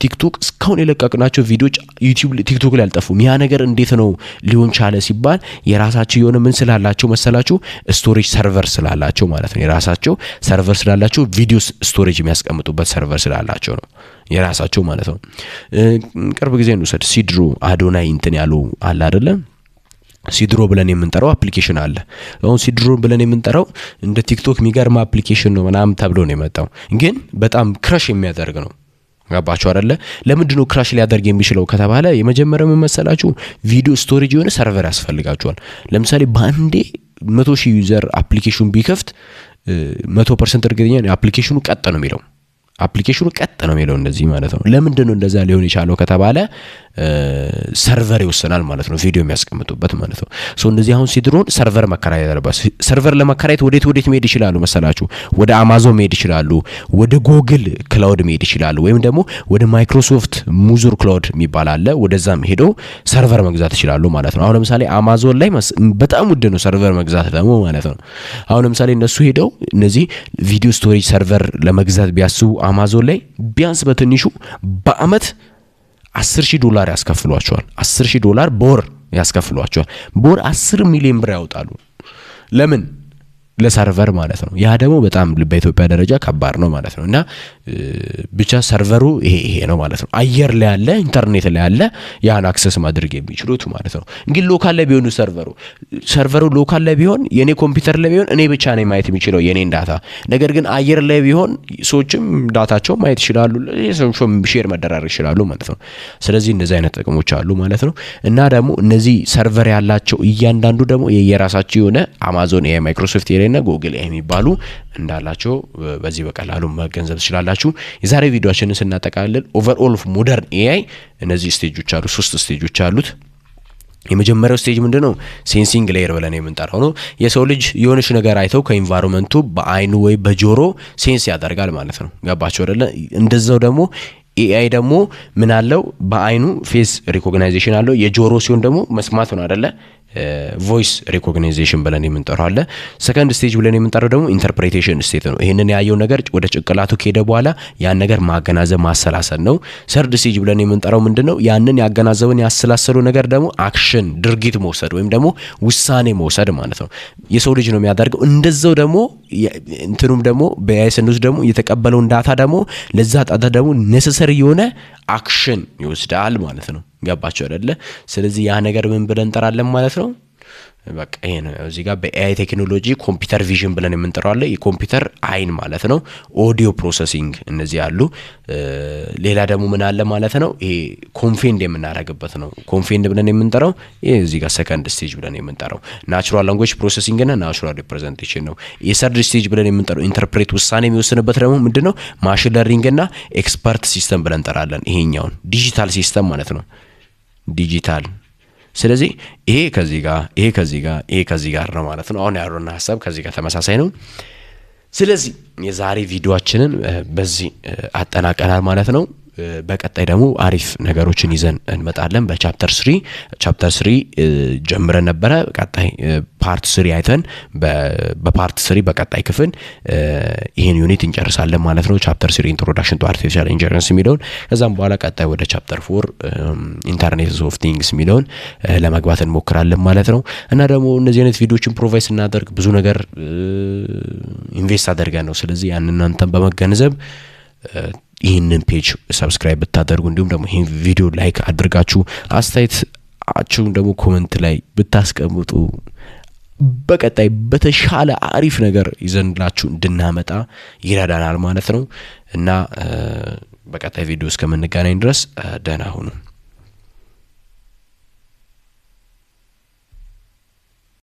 ቲክቶክ እስካሁን የለቀቅናቸው ቪዲዮዎች ዩቲዩብ ቲክቶክ ላይ አልጠፉም ያ ነገር እንዴት ነው ሊሆን ቻለ ሲባል የራሳቸው የሆነ ምን ስላላቸው መሰላችሁ ስቶሬጅ ሰርቨር ስላላቸው ማለት ነው የራሳቸው ሰርቨር ስላላቸው ቪዲዮ ስቶሬጅ የሚያስቀምጡበት ሰርቨር ስላላቸው ነው የራሳቸው ማለት ነው ቅርብ ጊዜ ነው ሲድሮ አዶናይ እንትን ያለው አለ አይደለ ሲድሮ ብለን የምንጠራው አፕሊኬሽን አለ አሁን ሲድሮ ብለን የምንጠራው እንደ ቲክቶክ የሚገርም አፕሊኬሽን ነው ምናምን ተብሎ ነው የመጣው ግን በጣም ክራሽ የሚያደርግ ነው ገባችሁ አይደለ ለምንድነው ክራሽ ሊያደርግ የሚችለው ከተባለ የመጀመሪያው መሰላችሁ ቪዲዮ ስቶሬጅ የሆነ ሰርቨር ያስፈልጋቸዋል ለምሳሌ ባንዴ 100,000 ዩዘር አፕሊኬሽን ቢከፍት 100% እርግጠኛ ነኝ አፕሊኬሽኑ ቀጥ ነው የሚለው እንደዚህ ማለት ነው ለምንድነው እንደዛ ሊሆን የቻለው ከተባለ ሰርቨር ይወሰናል ማለት ነው ቪዲዮ የሚያስቀምጡበት ማለት ነው ሶ እንደዚህ አሁን ሲድሮን ሰርቨር መከራየት አለበት ሰርቨር ለመከራየት ወዴት መሄድ ይችላሉ መሰላችሁ ወደ አማዞን መሄድ ይችላሉ ወደ ጉግል ክላውድ መሄድ ይችላሉ ወይም ደግሞ ወደ ማይክሮሶፍት ሙዙር ክላውድ የሚባል አለ ወደዛም ሄደው ሰርቨር መግዛት ይችላሉ ማለት ነው አሁን ለምሳሌ አማዞን ላይ በጣም ውድ ነው ሰርቨር መግዛት ደግሞ ማለት ነው አሁን ለምሳሌ እነሱ ሄደው እነዚህ ቪዲዮ ስቶሬጅ ሰርቨር ለመግዛት ቢያስቡ አማዞን ላይ ቢያንስ በትንሹ በአመት $10,000 ያስከፍሏቸዋል $10,000 በወር ያስከፍሏቸዋል በወር 10 ሚሊዮን ብር ያወጣሉ ለምን ለሰርቨር ማለት ነው ያ ደግሞ በጣም በኢትዮጵያ ደረጃ ከባድ ነው ማለት ነውና ብቻ ሰርቨሩ ይሄ ነው ማለት ነው አየር ላይ ያለ ኢንተርኔት ላይ ያለ ያን አክሰስ ማድረግ የሚችሉት ማለት ነው ግን ሎካል ላይ ቢሆን ሰርቨሩ ሎካል ላይ ቢሆን የኔ ኮምፒውተር ላይ ቢሆን እኔ ብቻ ነኝ ማየት የሚችለው የኔን ዳታ ነገር ግን አየር ላይ ቢሆን ሰዎችም ዳታቸው ማየት ይችላሉ ለሰውም ሼር መደራረግ ይችላሉ ማለት ነው ስለዚህ እንደዚህ አይነት ጥቅሞች አሉ ማለት ነው እና ደግሞ እነዚህ ሰርቨር ያላቸው እያንዳንዱ ደግሞ የየራሳቸው የሆነ አማዞን ማይክሮሶፍት እና ጉግል የሚባሉ እንዳላቸው በዚህ በቀላሉ መገንዘብ ትችላላችሁ የዛሬ ቪዲዮአችንን ስናጠቃልል ኦቨርኦል ኦፍ ሞደርን AI እነዚህ ስቴጆች አሉ 3 ስቴጆች አሉት የመጀመሪያው ስቴጅ ምንድነው ሴንሲንግ ሌየር ብለን የምንጠራው ነው የሰው ልጅ የሆነች ነገር አይተው ከኢንቫይሮንመንቱ በአይኑ ወይ በጆሮ ሴንስ ያደርጋል ማለት ነው ገባችሁ አይደለ እንደዛው ደግሞ AI ደግሞ ምን አለው በአይኑ ፌስ ሪኮግናይዜሽን አለው የጆሮ ሲሆን ደግሞ መስማት ነው አይደለ ቮይስ ሪኮግናይዜሽን ብለን የምንጠራው አለ። ሰከንድ ስቴጅ ብለን የምንጠራው ደግሞ ኢንተርፕሬቴሽን ስቴት ነው። ይሄንን ያየው ነገር ወደ ጭንቅላቱ ከሄደ በኋላ ያን ነገር ማገናዘብ ማሰላሰል ነው። ሰርድ ስቴጅ ብለን የምንጠራው ምንድነው? ያንን ያገናዘበን ያሰላሰሉ ነገር ደግሞ አክሽን ድርጊት መውሰድ ወይም ደግሞ ውሳኔ መውሰድ ማለት ነው። የሰው ልጅ ነው የሚያደርገው። እንደዛው ደግሞ እንትኑም ደግሞ በአይሰንስ ደግሞ የተቀበለውን ዳታ ደግሞ ለዛ ዳታ ደግሞ ኔሰሰሪ የሆነ አክሽን ይወስዳል ማለት ነው። ገባችሁ አይደለ? ስለዚህ ያ ነገር ምን ብለን እንጠራለን ማለት ነው? በቃ ይሄ ነው። እዚህ ጋር በኤአይ ቴክኖሎጂ ኮምፒውተር ቪዥን ብለን የምንጠራው አለ። የኮምፒውተር አይን ማለት ነው። ኦዲዮ ፕሮሰሲንግ እነዚህ አሉ። ሌላ ደግሞ ምን አለ ማለት ነው? ይሄ ኮንፌንድ የምናደርግበት ነው። ኮንፌንድ ብለን የምንጠራው ይሄ እዚህ ጋር ሰከንድ ስቴጅ ብለን የምንጠራው ናቹራል ላንጉዌጅ ፕሮሰሲንግ እና ናቹራል ሪፕሬዘንቴሽን ነው። የሰርድ ስቴጅ ብለን የምንጠራው ኢንተርፕሬት ውሳኔ የሚወስንበት ደግሞ ምንድነው? ማሽን ለርኒንግ እና ኤክስፐርት ሲስተም ብለን እንጠራለን። ይሄኛውን ዲጂታል ሲስተም ማለት ነው። ዲጂታል ስለዚህ ይሄ ከዚህ ጋር ይሄ ከዚህ ጋር ይሄ ከዚህ ጋር ነው ማለት ነው። አሁን ያወራነው ሐሳብ ከዚህ ጋር ተመሳሳይ ነው። ስለዚህ የዛሬ ቪዲዮአችንን በዚህ አጠናቀናል ማለት ነው። በቀጣይ ደግሞ አሪፍ ነገሮችን ይዘን እንመጣለን። በቻፕተር 3 ጀምረን ነበረ። ቀጣይ ፓርት 3 አይተን በፓርት 3 በቀጣይ ክፍል ይሄን ዩኒት እንጨርሳለን ማለት ነው። ቻፕተር 3 ኢንትሮዳክሽን ቱ አርቲፊሻል ኢንተለጀንስ የሚለውን ከዛም በኋላ ቀጣይ ወደ ቻፕተር 4 ኢንተርኔት ኦፍ ቲንግስ የሚለውን ለመግባት እንሞክራለን ማለት ነው። እና ደግሞ እነዚህ አይነት ቪዲዮችን ፕሮቫይድ ስናደርግ ብዙ ነገር ኢንቨስት አድርገን ነው። ስለዚህ ያን እናንተን በመገንዘብ ይህንን ፔጅ ሰብስክራይብ ብታደርጉ እንዲሁም ደግሞ ይህን ቪዲዮ ላይክ አድርጋችሁ አስተያየታችሁን ደግሞ ኮሜንት ላይ ብታስቀምጡ በቀጣይ በተሻለ አሪፍ ነገር ይዘንላችሁ እንድናመጣ ይረዳናል ማለት ነው። እና በቀጣይ ቪዲዮ እስከምንገናኝ ድረስ ደህና ሁኑ።